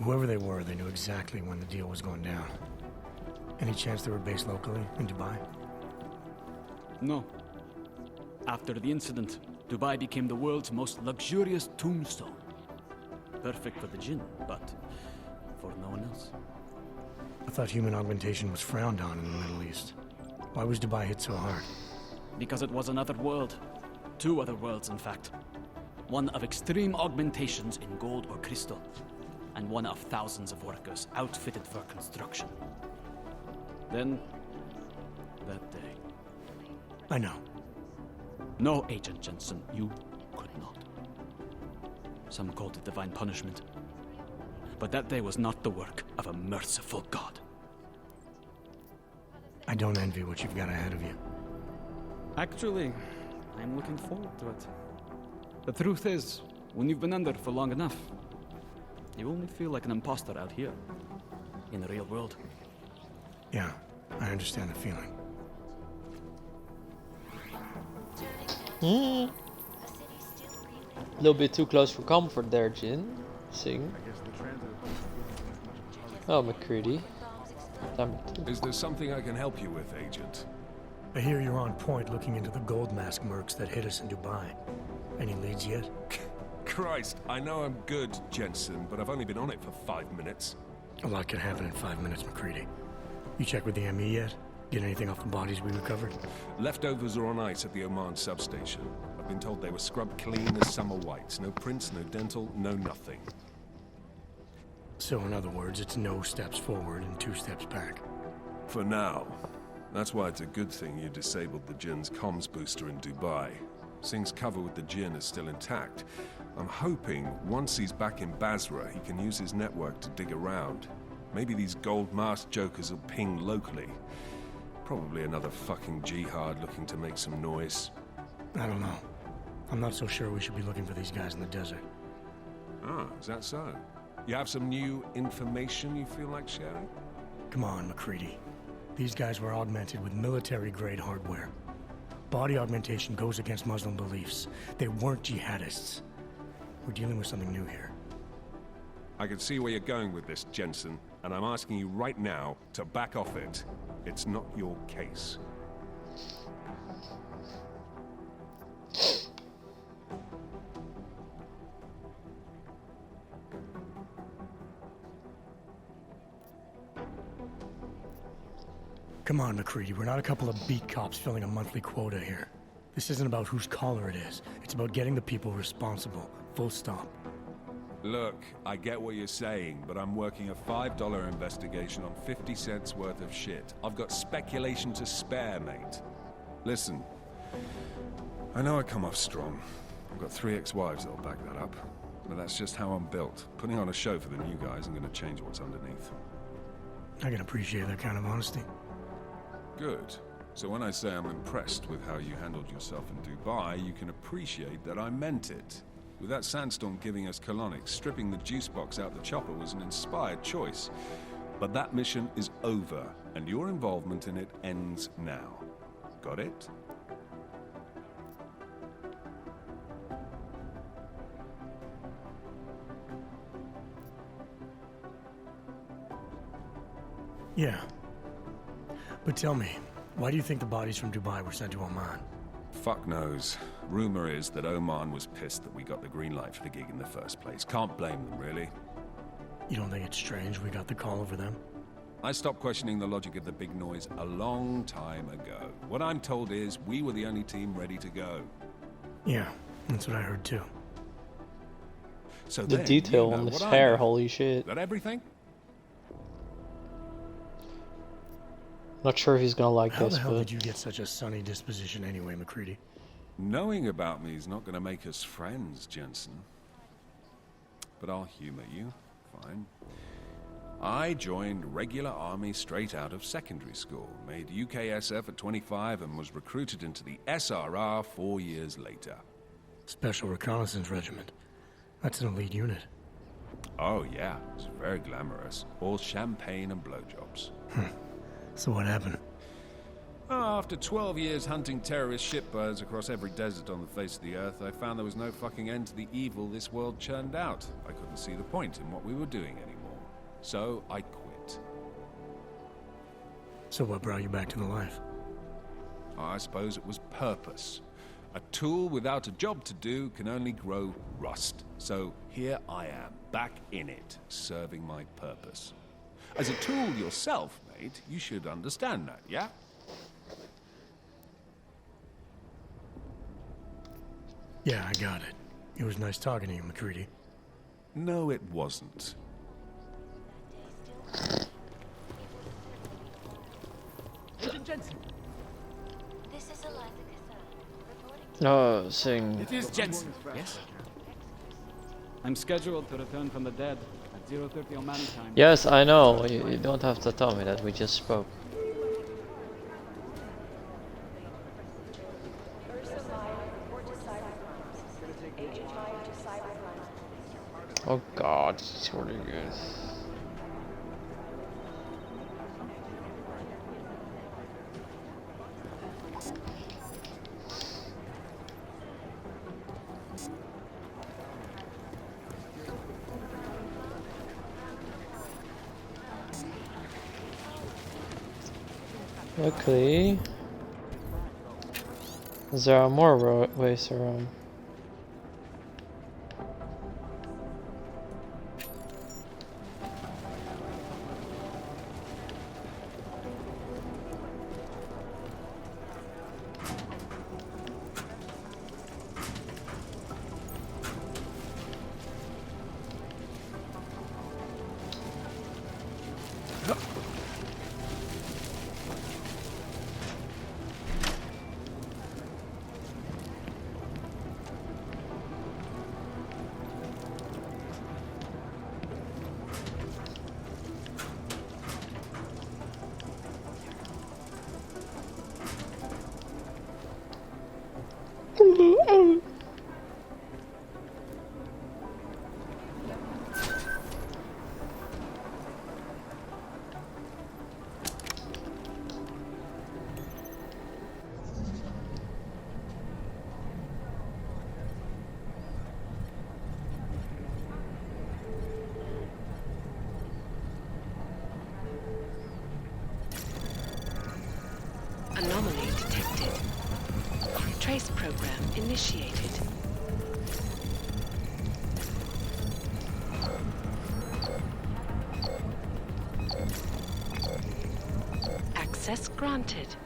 Whoever they were, they knew exactly when the deal was going down. Any chance they were based locally, in Dubai? No. After the incident, Dubai became the world's most luxurious tombstone. Perfect for the Jinn, but for no one else. I thought human augmentation was frowned on in the Middle East. Why was Dubai hit so hard? Because it was another world. Two other worlds, in fact. One of extreme augmentations in gold or crystal, and one of thousands of workers outfitted for construction. Then, that day. I know. No, Agent Jensen, you could not. Some called it divine punishment. But that day was not the work of a merciful God. I don't envy what you've got ahead of you. Actually, I'm looking forward to it. The truth is, when you've been under for long enough, you only feel like an imposter out here, in the real world. Yeah, I understand the feeling. A little bit too close for comfort there, Jin. Sing. Oh, McCready. Is there something I can help you with, Agent? I hear you're on point looking into the gold mask mercs that hit us in Dubai. Any leads yet? Christ, I know I'm good, Jensen, but I've only been on it for 5 minutes. A lot can happen in 5 minutes, McCready. You check with the ME yet? Get anything off the bodies we recovered? Leftovers are on ice at the Oman substation. I've been told they were scrubbed clean as summer whites. No prints, no dental, no nothing. So in other words, it's no steps forward and 2 steps back. For now. That's why it's a good thing you disabled the Jinn's comms booster in Dubai. Singh's cover with the Jinn is still intact. I'm hoping once he's back in Basra, he can use his network to dig around. Maybe these gold mask jokers will ping locally. Probably another fucking jihad looking to make some noise. I don't know. I'm not so sure we should be looking for these guys in the desert. Ah, is that so? You have some new information you feel like sharing? Come on, McCready. These guys were augmented with military-grade hardware. Body augmentation goes against Muslim beliefs. They weren't jihadists. We're dealing with something new here. I can see where you're going with this, Jensen, and I'm asking you right now to back off it. It's not your case. Come on, McCready. We're not a couple of beat cops filling a monthly quota here. This isn't about whose collar it is. It's about getting the people responsible. Full stop. Look, I get what you're saying, but I'm working a $5 investigation on 50 cents worth of shit. I've got speculation to spare, mate. Listen, I know I come off strong. I've got 3 ex-wives that'll back that up. But that's just how I'm built. Putting on a show for the new guys isn't going to change what's underneath. I can appreciate that kind of honesty. Good. So when I say I'm impressed with how you handled yourself in Dubai, you can appreciate that I meant it. With that sandstorm giving us colonics, stripping the juice box out the chopper was an inspired choice. But that mission is over, and your involvement in it ends now. Got it? Yeah. But tell me, why do you think the bodies from Dubai were sent to Oman? Fuck knows. Rumor is that Oman was pissed that we got the green light for the gig in the first place. Can't blame them, really. You don't think it's strange we got the call over them? I stopped questioning the logic of the big noise a long time ago. What I'm told is we were the only team ready to go. Yeah, that's what I heard too. So the then, detail you know on this what I hair, know. holy shit. Is that everything? Not sure if he's gonna like How this, the hell but did you get such a sunny disposition anyway, McCready? Knowing about me is not going to make us friends, Jensen. But I'll humor you. Fine. I joined regular army straight out of secondary school, made UKSF at 25 and was recruited into the SRR 4 years later. Special Reconnaissance Regiment. That's an elite unit. Oh yeah, it's very glamorous. All champagne and blowjobs. So what happened? After 12 years hunting terrorist shitbirds across every desert on the face of the earth, I found there was no fucking end to the evil this world churned out. I couldn't see the point in what we were doing anymore. So I quit. So what brought you back to the life? I suppose it was purpose. A tool without a job to do can only grow rust. So here I am, back in it, serving my purpose. As a tool yourself, mate, you should understand that, yeah? Yeah, I got it. It was nice talking to you, McCready. No, it wasn't. Agent Jensen. This is Eliza oh, sing. It is Jensen, yes? I'm scheduled to return from the dead at 0:30 Oman time. Yes, I know. You don't have to tell me that. We just spoke. Oh God, it's really good. Luckily, there are more ways around. Anomaly detected. Trace program initiated. Access granted.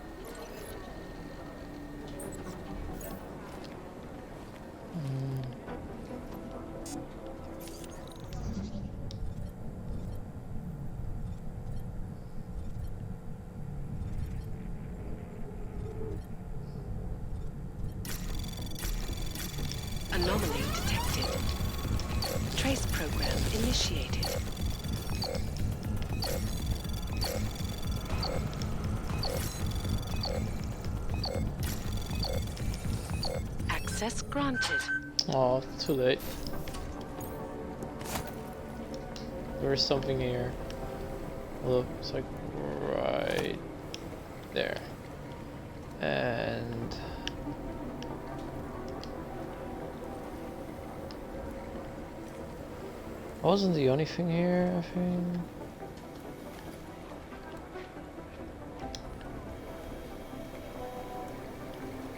Anomaly detected. Trace program initiated. Access granted. Oh, too late. There is something here. Looks like right there. And wasn't the only thing here, I think.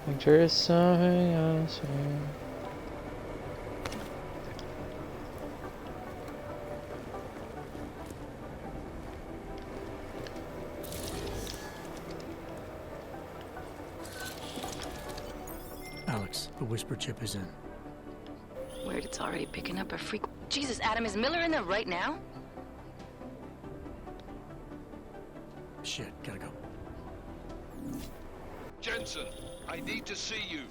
Like there is something else here. Alex, the whisper chip is in. Weird, it's already picking up a freak. Jesus, Adam, is Miller in there right now? Shit, gotta go. Jensen, I need to see you.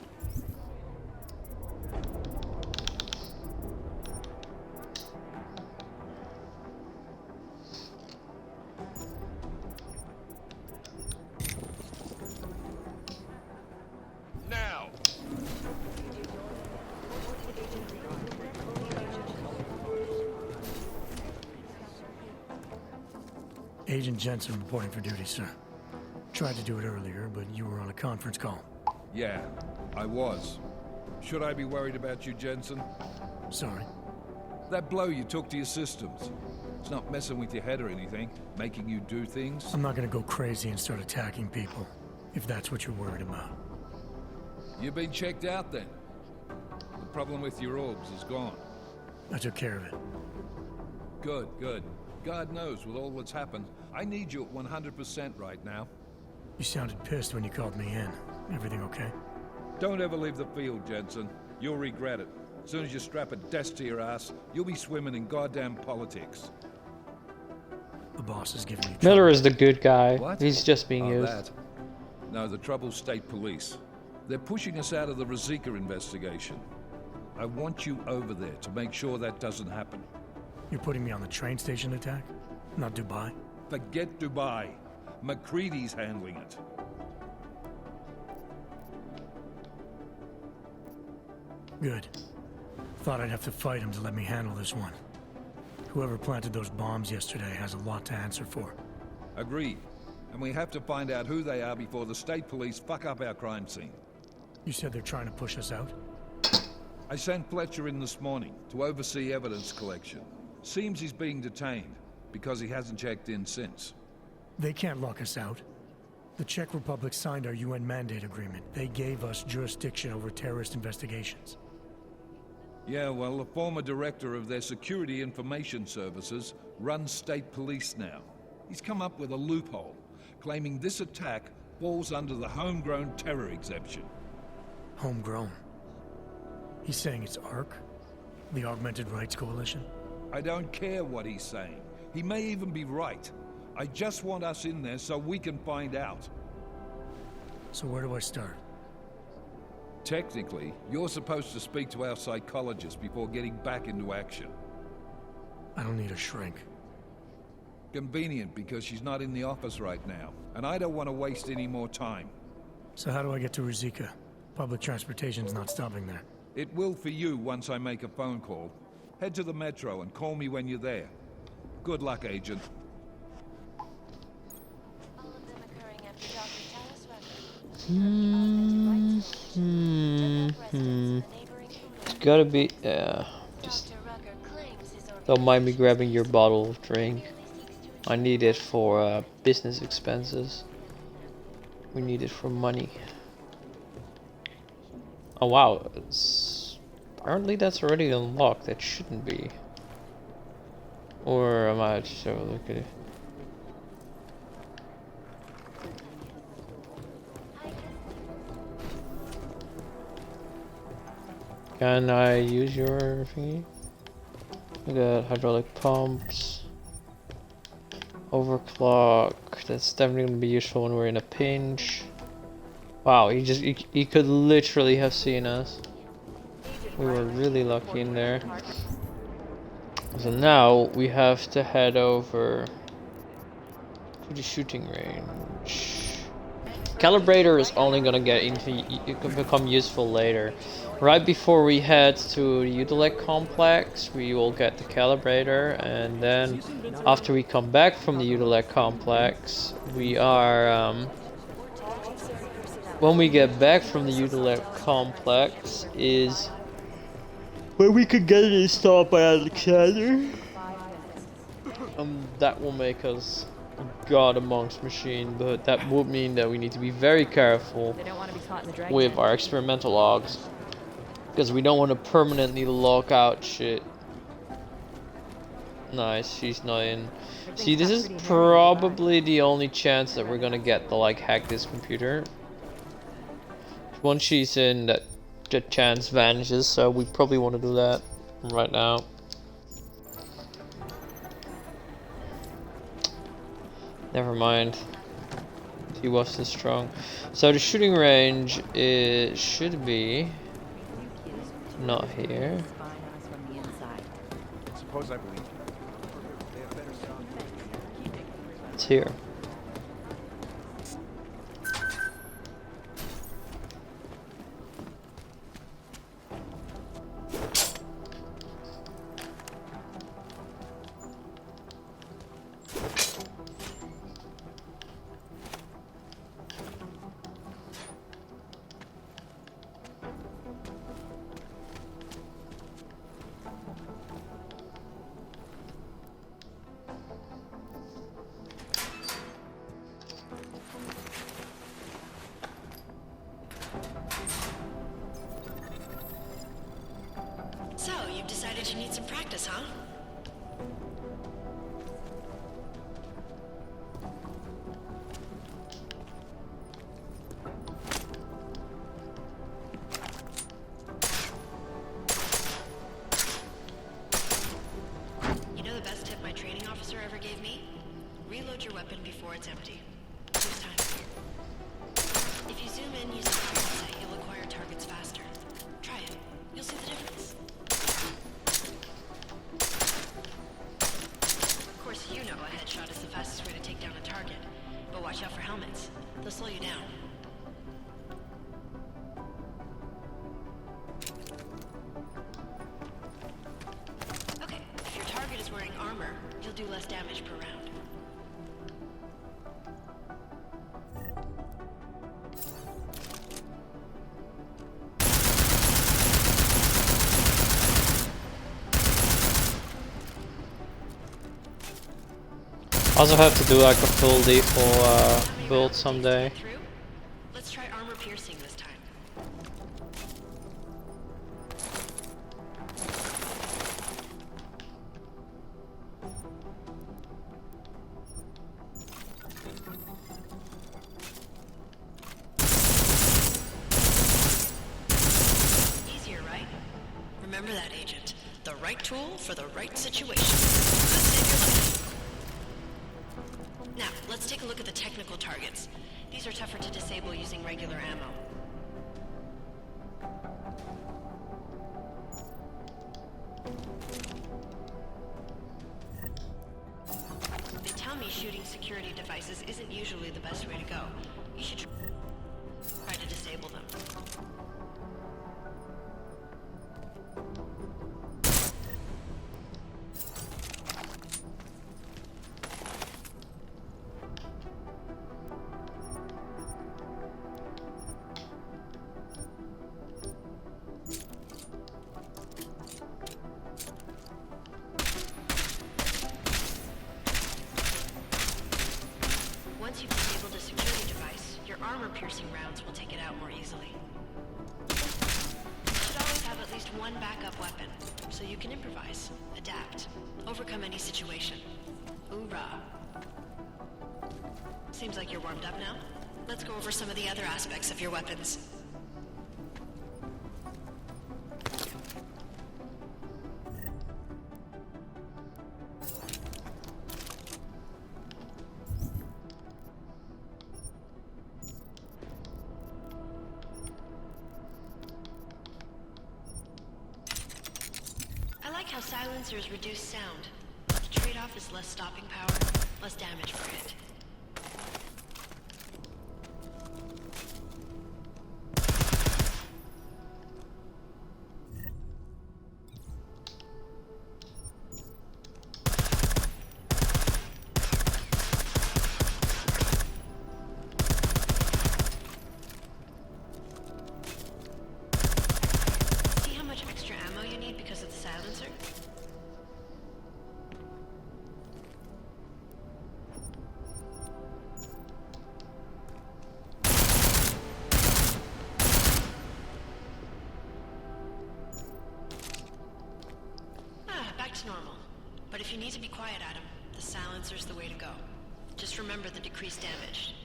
Now. Agent Jensen reporting for duty, sir. Tried to do it earlier, but you were on a conference call. Yeah, I was. Should I be worried about you, Jensen? Sorry. That blow you took to your systems. It's not messing with your head or anything, making you do things. I'm not gonna go crazy and start attacking people, if that's what you're worried about. You've been checked out then. The problem with your orbs is gone. I took care of it. Good, good. God knows with all that's happened, I need you at 100% right now. You sounded pissed when you called me in. Everything okay? Don't ever leave the field, Jensen. You'll regret it. As soon as you strap a desk to your ass, you'll be swimming in goddamn politics. The boss is giving you Miller is the good guy. What? He's just being used. That. No, the trouble's state police. They're pushing us out of the Rosika investigation. I want you over there to make sure that doesn't happen. You're putting me on the train station attack? Not Dubai? Forget Dubai. McCready's handling it. Good. Thought I'd have to fight him to let me handle this one. Whoever planted those bombs yesterday has a lot to answer for. Agreed. And we have to find out who they are before the state police fuck up our crime scene. You said they're trying to push us out? I sent Fletcher in this morning to oversee evidence collection. Seems he's being detained because he hasn't checked in since. They can't lock us out. The Czech Republic signed our UN mandate agreement. They gave us jurisdiction over terrorist investigations. Yeah, well, the former director of their security information services runs state police now. He's come up with a loophole, claiming this attack falls under the homegrown terror exemption. Homegrown? He's saying it's ARC? The Augmented Rights Coalition? I don't care what he's saying. He may even be right. I just want us in there so we can find out. So where do I start? Technically, you're supposed to speak to our psychologist before getting back into action. I don't need a shrink. Convenient, because she's not in the office right now, and I don't want to waste any more time. So how do I get to Rosika? Public transportation's not stopping there. It will for you once I make a phone call. Head to the metro and call me when you're there. Good luck, Agent. It's gotta be, just don't mind me grabbing your bottle of drink. I need it for business expenses. We need it for money. Oh wow, apparently that's already unlocked. That shouldn't be. Or am I just overlooking it? Can I use your thingy? We got hydraulic pumps. Overclock. That's definitely gonna be useful when we're in a pinch. Wow, he could literally have seen us. We were really lucky in there. So now we have to head over to the shooting range. Calibrator is only gonna become useful later. Right before we head to the Utilec complex, we will get the calibrator, and then after we come back from the Utilec complex, we are when we get back from the Utilec complex is when we could get it installed by Alexander. That will make us God amongst machine, but that would mean that we need to be very careful with our experimental logs, because we don't want to permanently log out shit. Nice, she's not in. See, this is probably the only chance that we're gonna get to like hack this computer. Once she's in, that chance vanishes, so we probably want to do that right now. Never mind. He was this strong. So the shooting range should be not here. Suppose I believe you. It's here. So, you've decided you need some practice, huh? You know the best tip my training officer ever gave me? Reload your weapon before it's empty. Saves time. If you zoom in using hindsight, you'll acquire targets faster. Try it. You'll see the difference. Of course, you know a headshot is the fastest way to take down a target. But watch out for helmets. They'll slow you down. Okay, if your target is wearing armor, you'll do less damage per round. Also have to do like a full default build someday. Let's try armor piercing this time. Easier, right? Remember that, Agent. The right tool for the right situation. Could save your life. Now, let's take a look at the technical targets. These are tougher to disable using regular ammo. They tell me shooting security devices isn't usually the best way to go. You should try to disable them. Once you've disabled a security device, your armor-piercing rounds will take it out more easily. You should always have at least one backup weapon, so you can improvise, adapt, overcome any situation. Hoorah! Seems like you're warmed up now. Let's go over some of the other aspects of your weapons. I like how silencers reduce sound. The trade-off is less stopping power, less damage per hit. But if you need to be quiet, Adam, the silencer's the way to go. Just remember the decreased damage.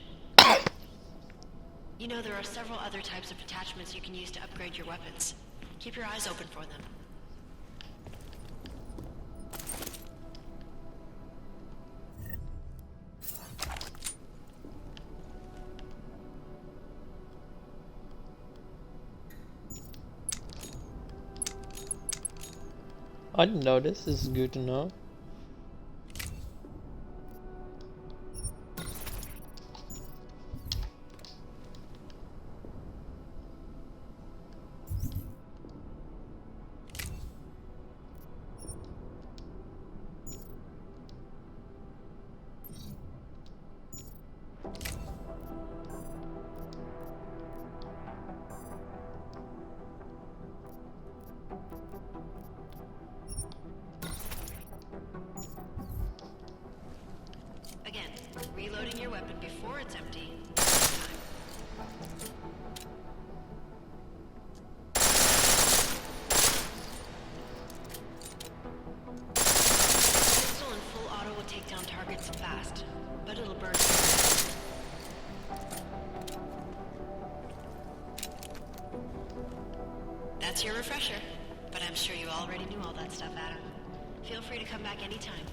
You know, there are several other types of attachments you can use to upgrade your weapons. Keep your eyes open for them. I didn't know this. This is good to know. Again, reloading your weapon before it's empty. Pistol in full auto will take down targets fast, but it'll burn. That's your refresher, but I'm sure you already knew all that stuff, Adam. Feel free to come back anytime.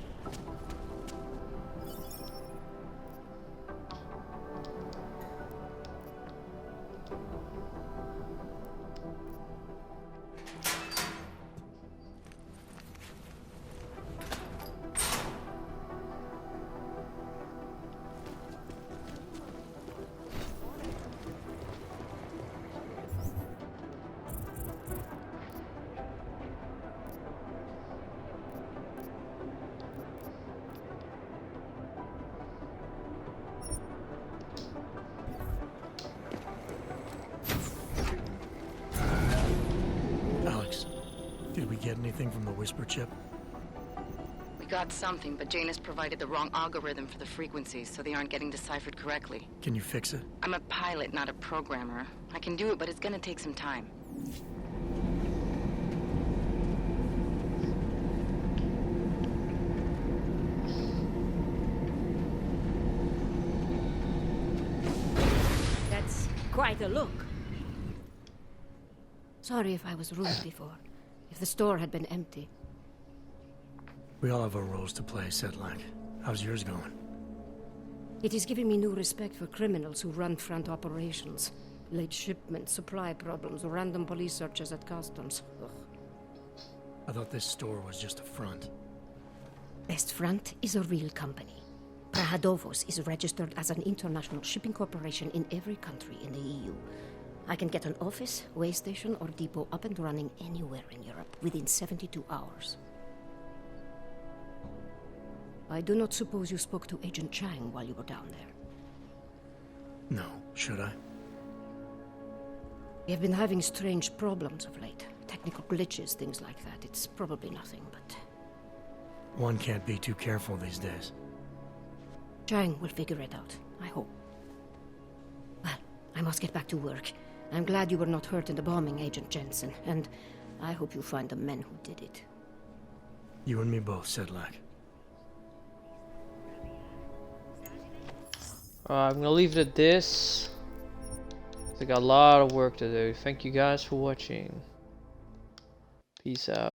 Did we get anything from the Whisper chip? We got something, but Jane has provided the wrong algorithm for the frequencies, so they aren't getting deciphered correctly. Can you fix it? I'm a pilot, not a programmer. I can do it, but it's gonna take some time. That's quite a look. Sorry if I was rude before. If the store had been empty. We all have our roles to play, Sedlak. How's yours going? It is giving me new respect for criminals who run front operations. Late shipments, supply problems, random police searches at customs. Ugh. I thought this store was just a front. Best Front is a real company. Prahadovos is registered as an international shipping corporation in every country in the EU. I can get an office, way station, or depot up and running anywhere in Europe within 72 hours. I do not suppose you spoke to Agent Chang while you were down there. No, should I? We have been having strange problems of late. Technical glitches, things like that. It's probably nothing, but... One can't be too careful these days. Chang will figure it out, I hope. Well, I must get back to work. I'm glad you were not hurt in the bombing, Agent Jensen, and I hope you find the men who did it. You and me both, Sedlak. I'm gonna leave it at this. I got a lot of work to do. Thank you guys for watching. Peace out.